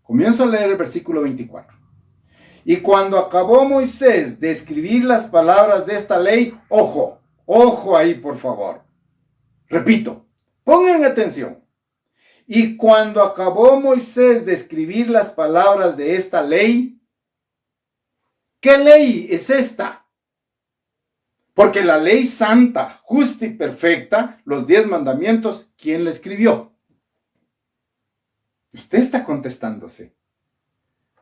Comienzo a leer el versículo 24. Y cuando acabó Moisés de escribir las palabras de esta ley, ojo ahí por favor. Repito, pongan atención. Y cuando acabó Moisés de escribir las palabras de esta ley, ¿qué ley es esta? Porque la ley santa, justa y perfecta, los 10 mandamientos, ¿quién la escribió? Usted está contestándose.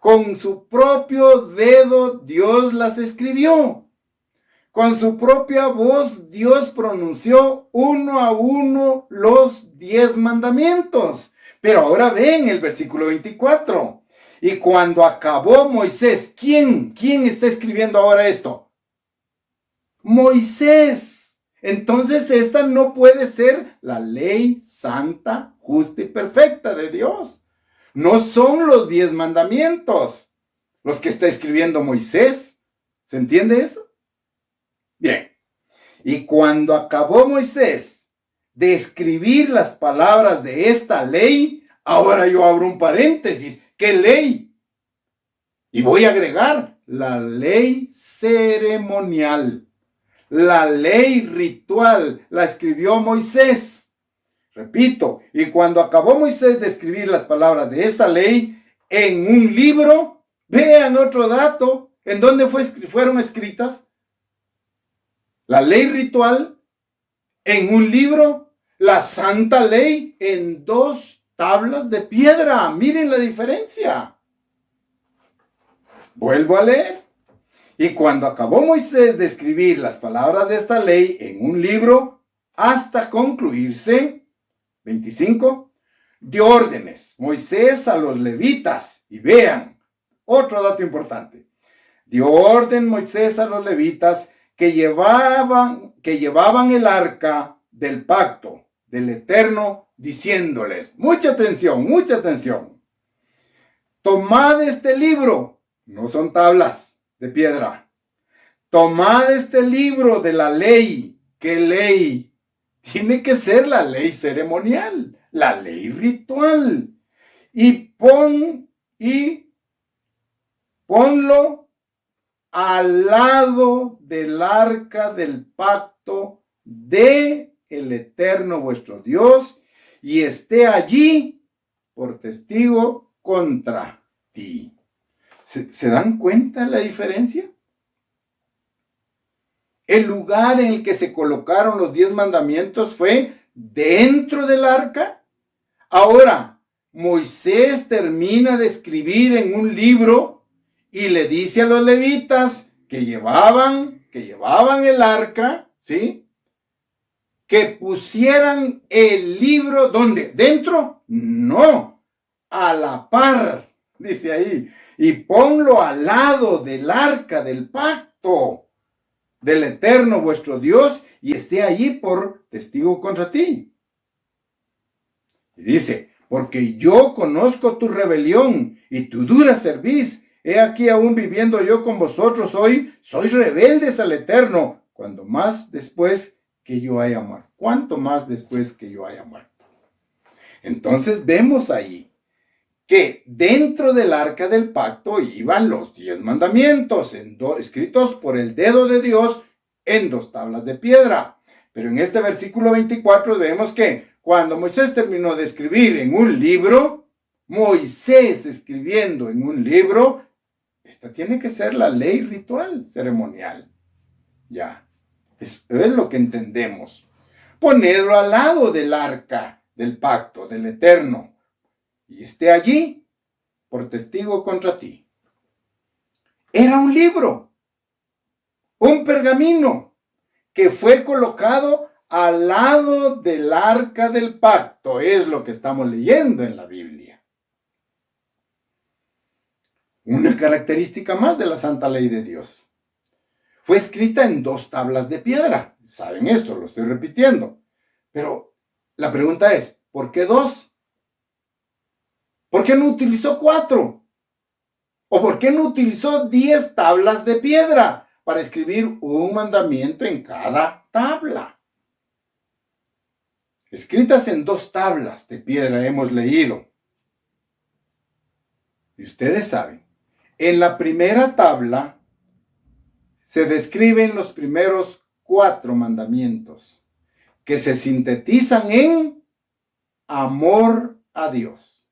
Con su propio dedo Dios las escribió. Con su propia voz Dios pronunció uno a uno los 10 mandamientos. Pero ahora ven el versículo 24. Y cuando acabó Moisés, ¿quién está escribiendo ahora esto? Moisés. Entonces esta no puede ser la ley santa, justa y perfecta de Dios. No son los 10 mandamientos los que está escribiendo Moisés. ¿Se entiende eso? Bien. Y cuando acabó Moisés de escribir las palabras de esta ley, ahora yo abro un paréntesis. ¿Qué ley? Y voy a agregar la ley ceremonial. La ley ritual la escribió Moisés. Repito, y cuando acabó Moisés de escribir las palabras de esta ley en un libro, Vean otro dato. ¿En dónde fueron escritas? La ley ritual en un libro, la santa ley en 2 tablas de piedra. Miren la diferencia. Vuelvo a leer. Y cuando acabó Moisés de escribir las palabras de esta ley en un libro, hasta concluirse, 25, dio órdenes Moisés a los levitas. Y vean, otro dato importante. Dio orden Moisés a los levitas que llevaban el arca del pacto del Eterno, diciéndoles, mucha atención, tomad este libro, no son tablas de piedra, tomad este libro de la ley. ¿Qué ley? Tiene que ser la ley ceremonial, la ley ritual, y ponlo al lado del arca del pacto de el Eterno vuestro Dios, y esté allí por testigo contra ti. ¿Se dan cuenta la diferencia? El lugar en el que se colocaron los 10 mandamientos fue dentro del arca. Ahora, Moisés termina de escribir en un libro y le dice a los levitas que llevaban el arca, ¿sí?, que pusieran el libro, ¿dónde? ¿Dentro? No, a la par, dice ahí, y ponlo al lado del arca del pacto del Eterno vuestro Dios, y esté allí por testigo contra ti. Y dice, porque yo conozco tu rebelión y tu dura cerviz. He aquí aún viviendo yo con vosotros hoy, sois rebeldes al Eterno, cuanto más después que yo haya muerto. ¿Cuánto más después que yo haya muerto? Entonces vemos ahí que dentro del arca del pacto iban los 10 mandamientos, escritos por el dedo de Dios en 2 tablas de piedra. Pero en este versículo 24 vemos que cuando Moisés terminó de escribir en un libro, Moisés escribiendo en un libro, esta tiene que ser la ley ritual, ceremonial. Ya, es lo que entendemos. Ponerlo al lado del arca del pacto del Eterno, y esté allí por testigo contra ti. Era un libro, un pergamino, que fue colocado al lado del arca del pacto. Es lo que estamos leyendo en la Biblia. Una característica más de la santa ley de Dios. Fue escrita en 2 tablas de piedra. Saben esto, lo estoy repitiendo. Pero la pregunta es, ¿por qué 2? ¿Por qué no utilizó 4? ¿O por qué no utilizó 10 tablas de piedra para escribir un mandamiento en cada tabla? Escritas en 2 tablas de piedra hemos leído. Y ustedes saben, en la primera tabla se describen los primeros 4 mandamientos, que se sintetizan en amor a Dios.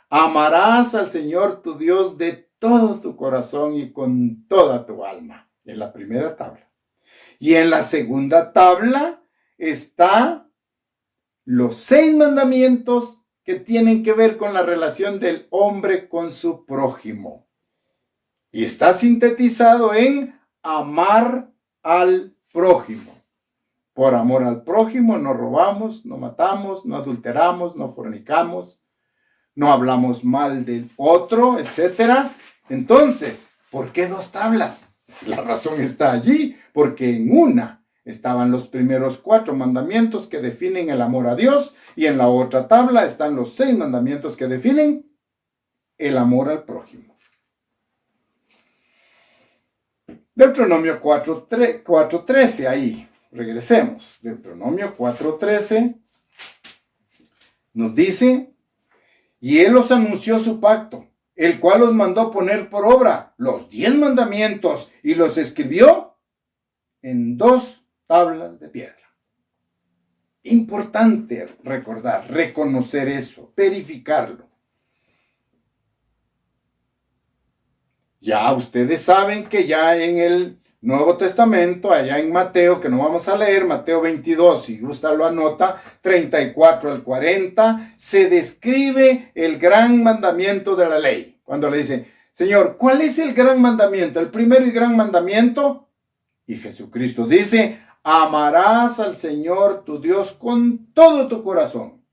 Amarás al Señor tu Dios de todo tu corazón y con toda tu alma. En la primera tabla. Y en la segunda tabla está los 6 mandamientos que tienen que ver con la relación del hombre con su prójimo. Y está sintetizado en amar al prójimo. Por amor al prójimo no robamos, no matamos, no adulteramos, no fornicamos, no hablamos mal del otro, etc. Entonces, ¿por qué 2 tablas? La razón está allí, porque en una estaban los primeros 4 mandamientos que definen el amor a Dios, y en la otra tabla están los 6 mandamientos que definen el amor al prójimo. Deuteronomio 4:13, ahí, regresemos. Deuteronomio 4:13 nos dice, y él os anunció su pacto, el cual os mandó poner por obra los 10 mandamientos, y los escribió en 2 tablas de piedra. Importante recordar, reconocer eso, verificarlo. Ya ustedes saben que ya en el Nuevo Testamento, allá en Mateo, que no vamos a leer, Mateo 22, si gusta lo anota, 34 al 40, se describe el gran mandamiento de la ley. Cuando le dice, Señor, ¿cuál es el gran mandamiento? El primero y gran mandamiento. Y Jesucristo dice, amarás al Señor tu Dios con todo tu corazón.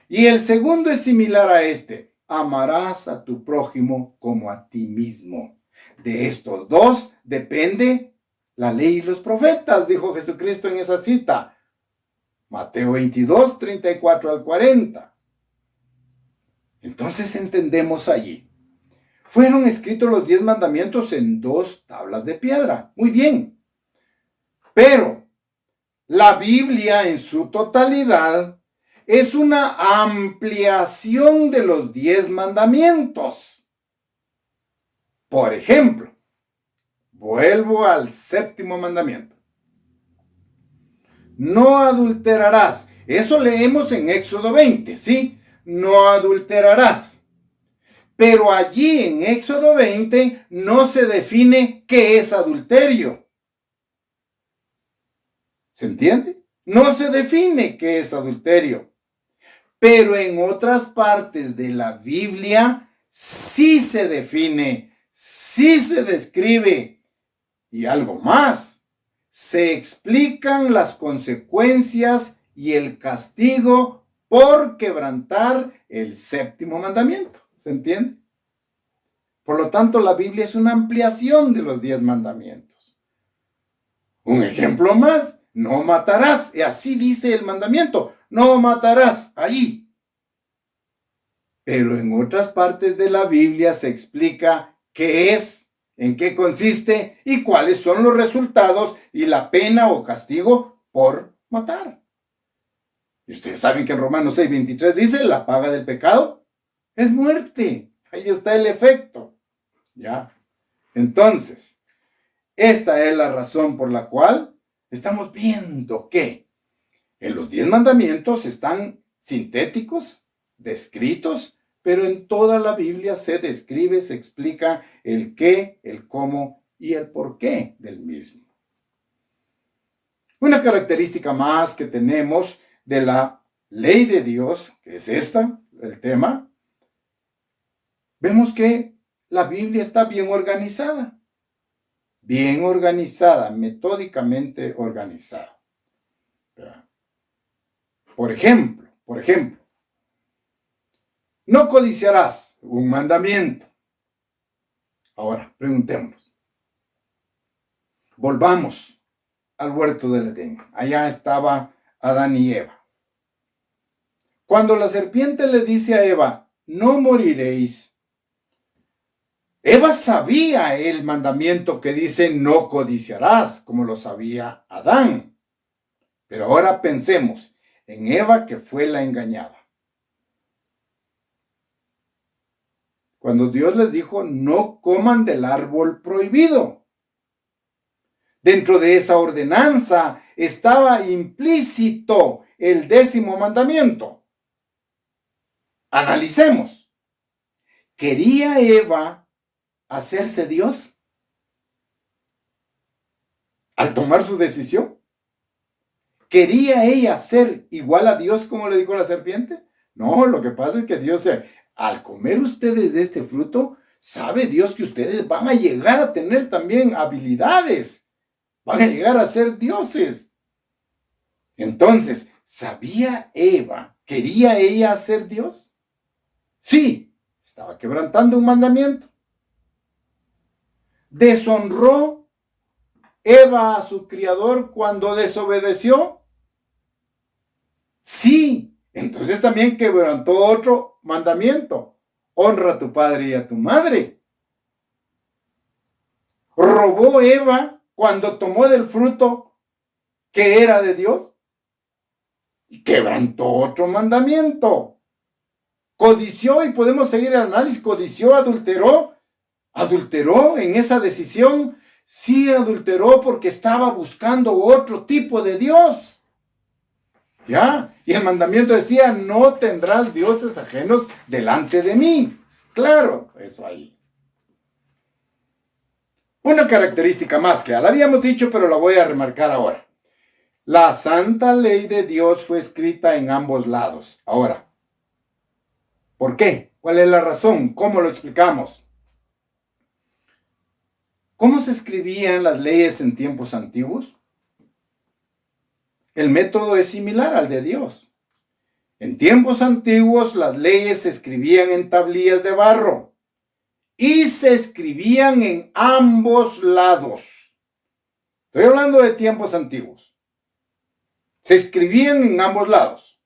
Y el segundo es similar a este, amarás a tu prójimo como a ti mismo. De estos dos depende la ley y los profetas, dijo Jesucristo en esa cita. Mateo 22, 34 al 40. Entonces entendemos allí. Fueron escritos los 10 mandamientos en 2 tablas de piedra. Muy bien. Pero la Biblia en su totalidad es una ampliación de los 10 mandamientos. Por ejemplo, vuelvo al 7º mandamiento. No adulterarás. Eso leemos en Éxodo 20, ¿sí? No adulterarás. Pero allí en Éxodo 20 no se define qué es adulterio. ¿Se entiende? No se define qué es adulterio. Pero en otras partes de la Biblia sí se define, sí se describe. Y algo más, se explican las consecuencias y el castigo por quebrantar el 7º mandamiento. ¿Se entiende? Por lo tanto, la Biblia es una ampliación de los 10 mandamientos. Un ejemplo más, no matarás. Y así dice el mandamiento, no matarás, ahí. Pero en otras partes de la Biblia se explica qué es, en qué consiste y cuáles son los resultados y la pena o castigo por matar. Y ustedes saben que en Romanos 6:23 dice, la paga del pecado es muerte. Ahí está el efecto. ¿Ya? Entonces, esta es la razón por la cual estamos viendo que en los 10 mandamientos están sintéticos, descritos, pero en toda la Biblia se describe, se explica el qué, el cómo y el por qué del mismo. Una característica más que tenemos de la ley de Dios, que es esta, el tema, vemos que la Biblia está bien organizada, metódicamente organizada. Por ejemplo, no codiciarás, un mandamiento. Ahora, preguntémonos. Volvamos al huerto del Edén. Allá estaba Adán y Eva. Cuando la serpiente le dice a Eva, no moriréis, Eva sabía el mandamiento que dice no codiciarás, como lo sabía Adán. Pero ahora pensemos en Eva, que fue la engañada. Cuando Dios les dijo, no coman del árbol prohibido. Dentro de esa ordenanza estaba implícito el 10º mandamiento. Analicemos. ¿Quería Eva hacerse Dios al tomar su decisión? ¿Quería ella ser igual a Dios como le dijo la serpiente? No, lo que pasa es que Dios, al comer ustedes de este fruto, sabe Dios que ustedes van a llegar a tener también habilidades. Van a llegar a ser dioses. Entonces, ¿sabía Eva? ¿Quería ella ser Dios? Sí, estaba quebrantando un mandamiento. ¿Deshonró Eva a su criador cuando desobedeció? Sí, entonces también quebrantó otro mandamiento. Honra a tu padre y a tu madre. ¿Robó Eva cuando tomó del fruto que era de Dios? Y quebrantó otro mandamiento. Codició, y podemos seguir el análisis, codició, adulteró en esa decisión. Sí, adulteró porque estaba buscando otro tipo de Dios. ¿Ya? Y el mandamiento decía, no tendrás dioses ajenos delante de mí. Claro, eso ahí. Una característica más que ya la habíamos dicho, pero la voy a remarcar ahora. La santa ley de Dios fue escrita en ambos lados. Ahora, ¿por qué? ¿Cuál es la razón? ¿Cómo lo explicamos? ¿Cómo se escribían las leyes en tiempos antiguos? El método es similar al de Dios. En tiempos antiguos las leyes se escribían en tablillas de barro y se escribían en ambos lados. Estoy hablando de tiempos antiguos. Se escribían en ambos lados.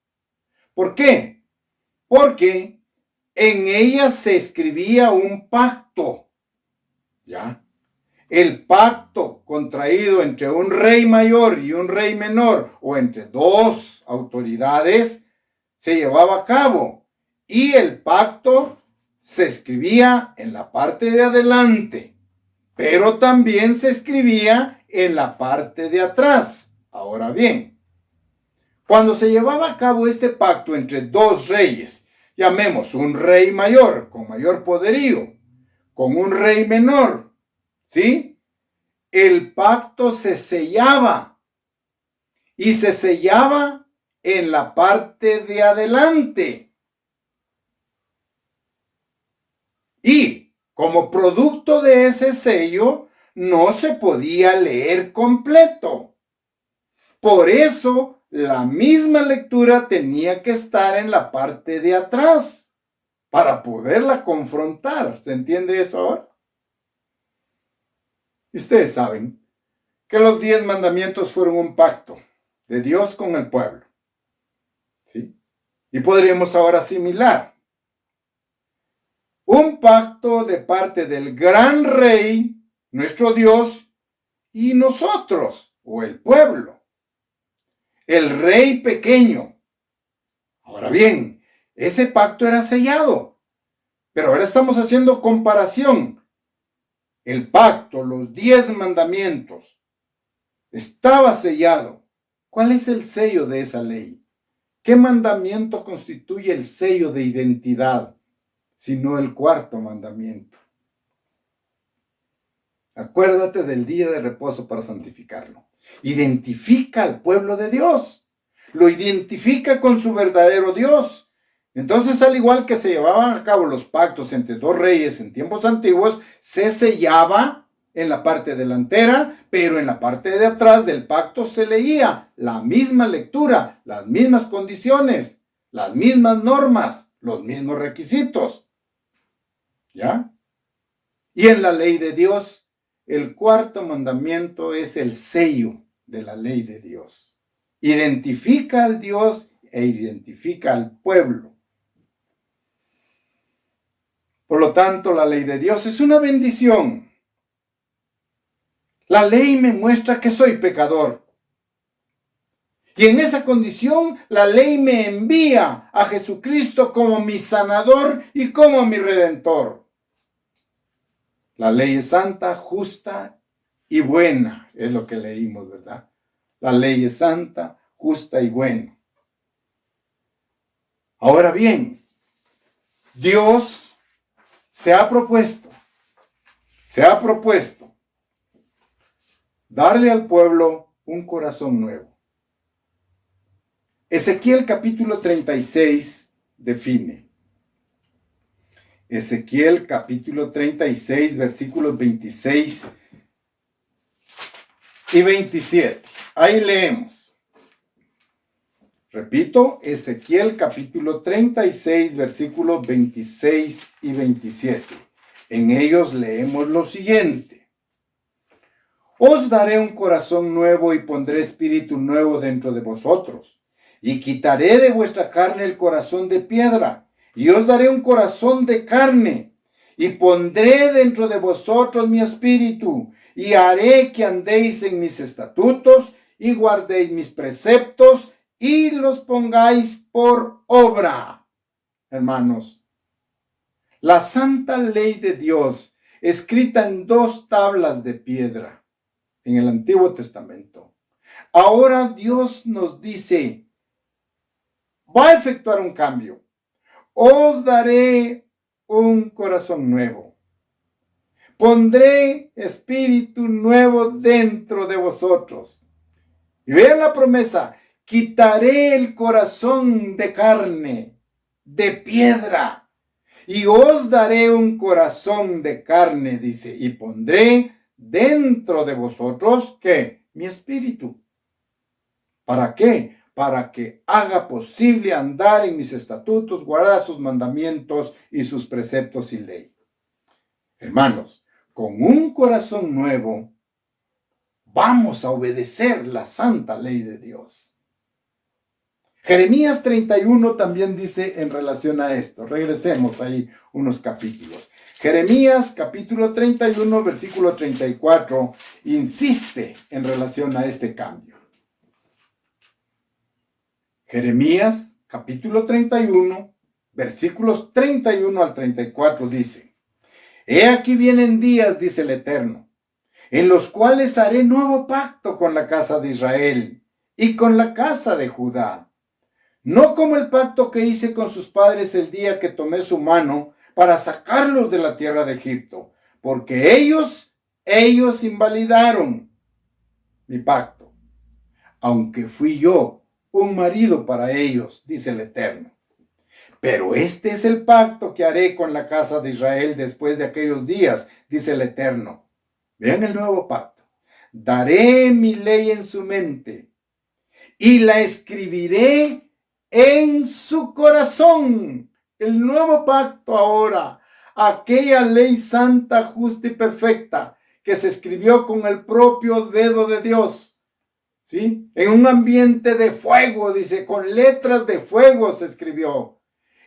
¿Por qué? Porque en ellas se escribía un pacto. ¿Ya? El pacto contraído entre un rey mayor y un rey menor o entre dos autoridades se llevaba a cabo y el pacto se escribía en la parte de adelante, pero también se escribía en la parte de atrás. Ahora bien, cuando se llevaba a cabo este pacto entre dos reyes, llamemos un rey mayor con mayor poderío, con un rey menor, ¿sí? El pacto se sellaba y se sellaba en la parte de adelante. Y como producto de ese sello, no se podía leer completo. Por eso, la misma lectura tenía que estar en la parte de atrás para poderla confrontar. ¿Se entiende eso ahora? Y ustedes saben que los 10 mandamientos fueron un pacto de Dios con el pueblo. ¿Sí? Y podríamos ahora asimilar un pacto de parte del gran rey, nuestro Dios, y nosotros, o el pueblo. El rey pequeño. Ahora bien, ese pacto era sellado, pero ahora estamos haciendo comparación. El pacto, los 10 mandamientos, estaba sellado. ¿Cuál es el sello de esa ley? ¿Qué mandamiento constituye el sello de identidad, sino el cuarto mandamiento? Acuérdate del día de reposo para santificarlo. Identifica al pueblo de Dios. Lo identifica con su verdadero Dios. Entonces, al igual que se llevaban a cabo los pactos entre dos reyes en tiempos antiguos, se sellaba en la parte delantera, pero en la parte de atrás del pacto se leía la misma lectura, las mismas condiciones, las mismas normas, los mismos requisitos. ¿Ya? Y en la ley de Dios, el cuarto mandamiento es el sello de la ley de Dios. Identifica al Dios e identifica al pueblo. Por lo tanto, la ley de Dios es una bendición. La ley me muestra que soy pecador. Y en esa condición, la ley me envía a Jesucristo como mi sanador y como mi redentor. La ley es santa, justa y buena, es lo que leímos, ¿verdad? La ley es santa, justa y buena. Ahora bien, Dios se ha propuesto darle al pueblo un corazón nuevo. Ezequiel capítulo 36 define. Ezequiel capítulo 36, versículos 26 y 27. Ahí leemos. Repito, Ezequiel capítulo 36, versículos 26 y 27. En ellos leemos lo siguiente. Os daré un corazón nuevo y pondré espíritu nuevo dentro de vosotros. Y quitaré de vuestra carne el corazón de piedra. Y os daré un corazón de carne. Y pondré dentro de vosotros mi espíritu. Y haré que andéis en mis estatutos y guardéis mis preceptos y los pongáis por obra. Hermanos, la santa ley de Dios, escrita en 2 tablas de piedra en el Antiguo Testamento. Ahora Dios nos dice, va a efectuar un cambio. Os daré un corazón nuevo. Pondré espíritu nuevo dentro de vosotros. Y vean la promesa, quitaré el corazón de carne, de piedra, y os daré un corazón de carne, dice, y pondré dentro de vosotros, ¿qué? Mi espíritu. ¿Para qué? Para que haga posible andar en mis estatutos, guardar sus mandamientos y sus preceptos y ley. Hermanos, con un corazón nuevo, vamos a obedecer la santa ley de Dios. Jeremías 31 también dice en relación a esto. Regresemos ahí unos capítulos. Jeremías capítulo 31, versículo 34, insiste en relación a este cambio. Jeremías capítulo 31, versículos 31 al 34 dice: He aquí vienen días, dice el Eterno, en los cuales haré nuevo pacto con la casa de Israel y con la casa de Judá. No como el pacto que hice con sus padres el día que tomé su mano para sacarlos de la tierra de Egipto, porque ellos invalidaron mi pacto, aunque fui yo un marido para ellos, dice el Eterno. Pero este es el pacto que haré con la casa de Israel después de aquellos días, dice el Eterno. Vean el nuevo pacto. Daré mi ley en su mente y la escribiré en su corazón. El nuevo pacto ahora, aquella ley santa, justa y perfecta que se escribió con el propio dedo de Dios, ¿sí? En un ambiente de fuego, dice, con letras de fuego se escribió.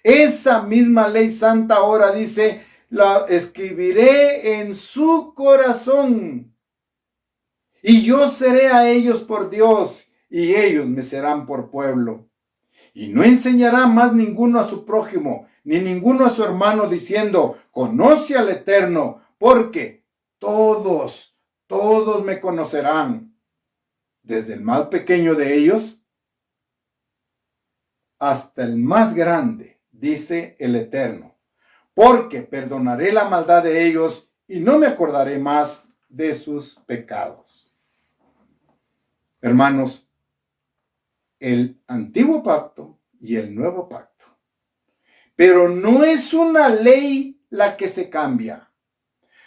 Esa misma ley santa ahora dice, la escribiré en su corazón. Y yo seré a ellos por Dios, y ellos me serán por pueblo. Y no enseñará más ninguno a su prójimo, ni ninguno a su hermano, diciendo, conoce al Eterno, porque todos me conocerán, desde el más pequeño de ellos hasta el más grande, dice el Eterno, porque perdonaré la maldad de ellos y no me acordaré más de sus pecados. Hermanos, el antiguo pacto y el nuevo pacto. Pero no es una ley la que se cambia.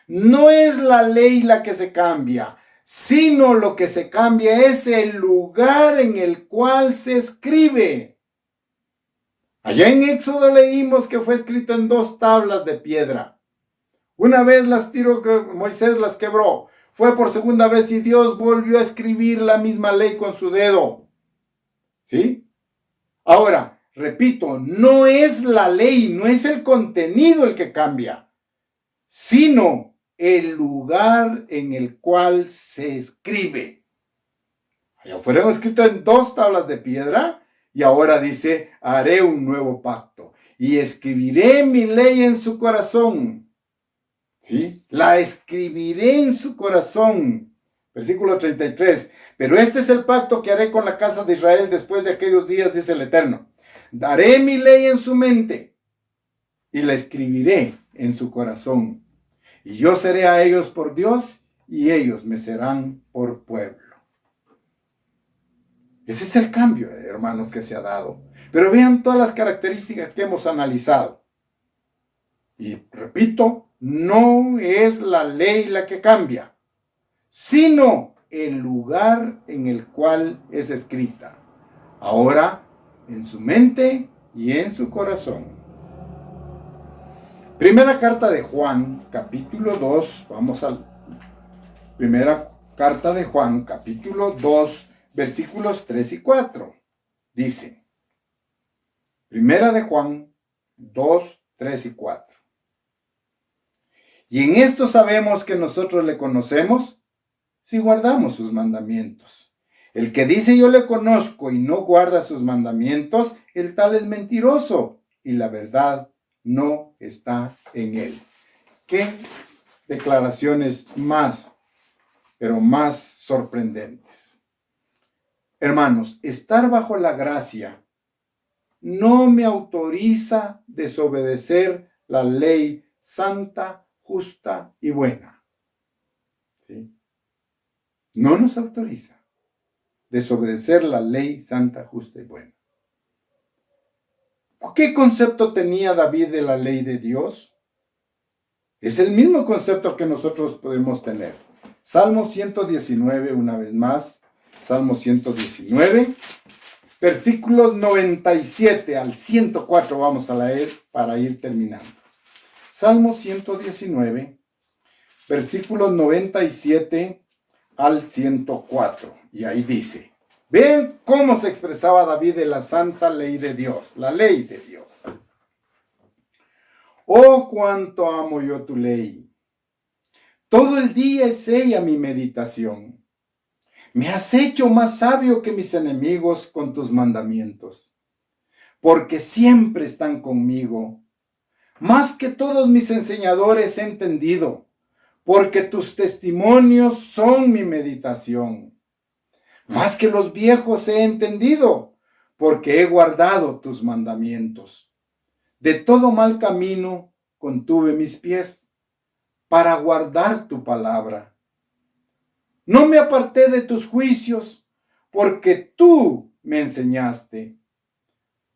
No es la ley la que se cambia, sino lo que se cambia es el lugar en el cual se escribe. Allá en Éxodo leímos que fue escrito en 2 tablas de piedra. Una vez las tiró, Moisés las quebró. Fue por segunda vez y Dios volvió a escribir la misma ley con su dedo. ¿Sí? Ahora, repito, no es la ley, no es el contenido el que cambia, sino el lugar en el cual se escribe. Allá fueron escritos en 2 tablas de piedra y ahora dice, haré un nuevo pacto y escribiré mi ley en su corazón. ¿Sí? La escribiré en su corazón. Versículo 33. Pero este es el pacto que haré con la casa de Israel después de aquellos días, dice el Eterno. Daré mi ley en su mente y la escribiré en su corazón. Y yo seré a ellos por Dios y ellos me serán por pueblo. Ese es el cambio, hermanos, que se ha dado. Pero vean todas las características que hemos analizado. Y repito, no es la ley la que cambia, sino el lugar en el cual es escrita. Ahora, en su mente y en su corazón. Primera carta de Juan, capítulo 2. Vamos a primera carta de Juan, capítulo 2, versículos 3 y 4. Dice, Primera de Juan 2, 3 y 4. Y en esto sabemos que nosotros le conocemos si guardamos sus mandamientos. El que dice yo le conozco y no guarda sus mandamientos, el tal es mentiroso y la verdad no está en él. ¿Qué declaraciones más, pero más sorprendentes? Hermanos, estar bajo la gracia no me autoriza desobedecer la ley santa, justa y buena. ¿Sí? No nos autoriza desobedecer la ley santa, justa y buena. ¿Qué concepto tenía David de la ley de Dios? Es el mismo concepto que nosotros podemos tener. Salmo 119, una vez más. Salmo 119, versículos 97 al 104 vamos a leer para ir terminando. Salmo 119, versículos 97 al 104. Y ahí dice, ven cómo se expresaba David de la santa ley de Dios, la ley de Dios. Oh, cuánto amo yo tu ley. Todo el día es ella mi meditación. Me has hecho más sabio que mis enemigos con tus mandamientos, porque siempre están conmigo. Más que todos mis enseñadores he entendido, porque tus testimonios son mi meditación. Más que los viejos he entendido, porque he guardado tus mandamientos. De todo mal camino contuve mis pies, para guardar tu palabra. No me aparté de tus juicios, porque tú me enseñaste.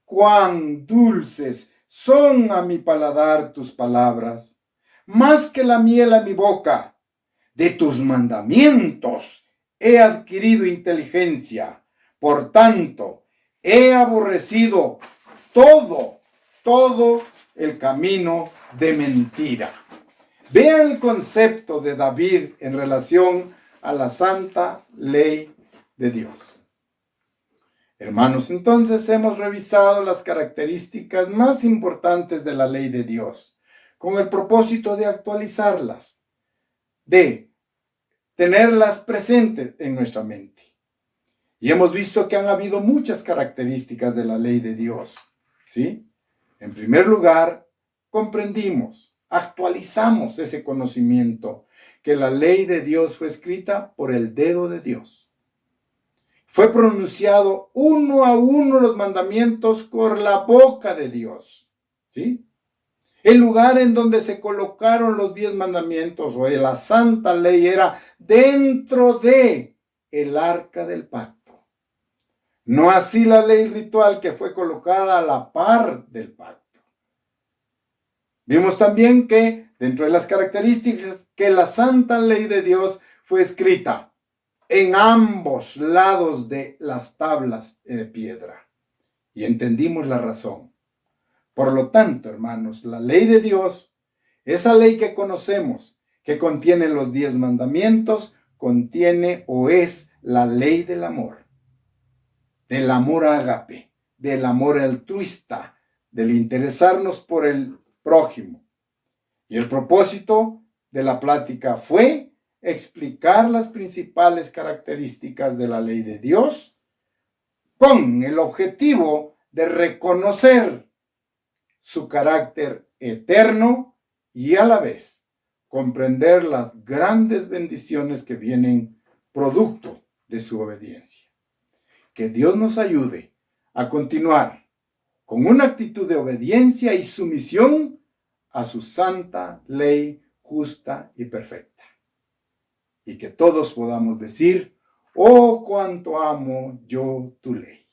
Cuán dulces son a mi paladar tus palabras, más que la miel a mi boca. De tus mandamientos he adquirido inteligencia. Por tanto, he aborrecido todo el camino de mentira. Vean el concepto de David en relación a la santa ley de Dios. Hermanos, entonces hemos revisado las características más importantes de la ley de Dios, con el propósito de actualizarlas, de tenerlas presentes en nuestra mente. Y hemos visto que han habido muchas características de la ley de Dios, ¿sí? En primer lugar, comprendimos, actualizamos ese conocimiento, que la ley de Dios fue escrita por el dedo de Dios. Fue pronunciado uno a uno los mandamientos por la boca de Dios, ¿sí? El lugar en donde se colocaron los 10 mandamientos o la santa ley era dentro de el arca del pacto. No así la ley ritual que fue colocada a la par del pacto. Vimos también que dentro de las características que la santa ley de Dios fue escrita en ambos lados de las tablas de piedra. Y entendimos la razón. Por lo tanto, hermanos, la ley de Dios, esa ley que conocemos, que contiene los 10 mandamientos, contiene o es la ley del amor ágape, del amor altruista, del interesarnos por el prójimo. Y el propósito de la plática fue explicar las principales características de la ley de Dios con el objetivo de reconocer su carácter eterno y a la vez comprender las grandes bendiciones que vienen producto de su obediencia. Que Dios nos ayude a continuar con una actitud de obediencia y sumisión a su santa ley justa y perfecta. Y que todos podamos decir, oh, cuánto amo yo tu ley.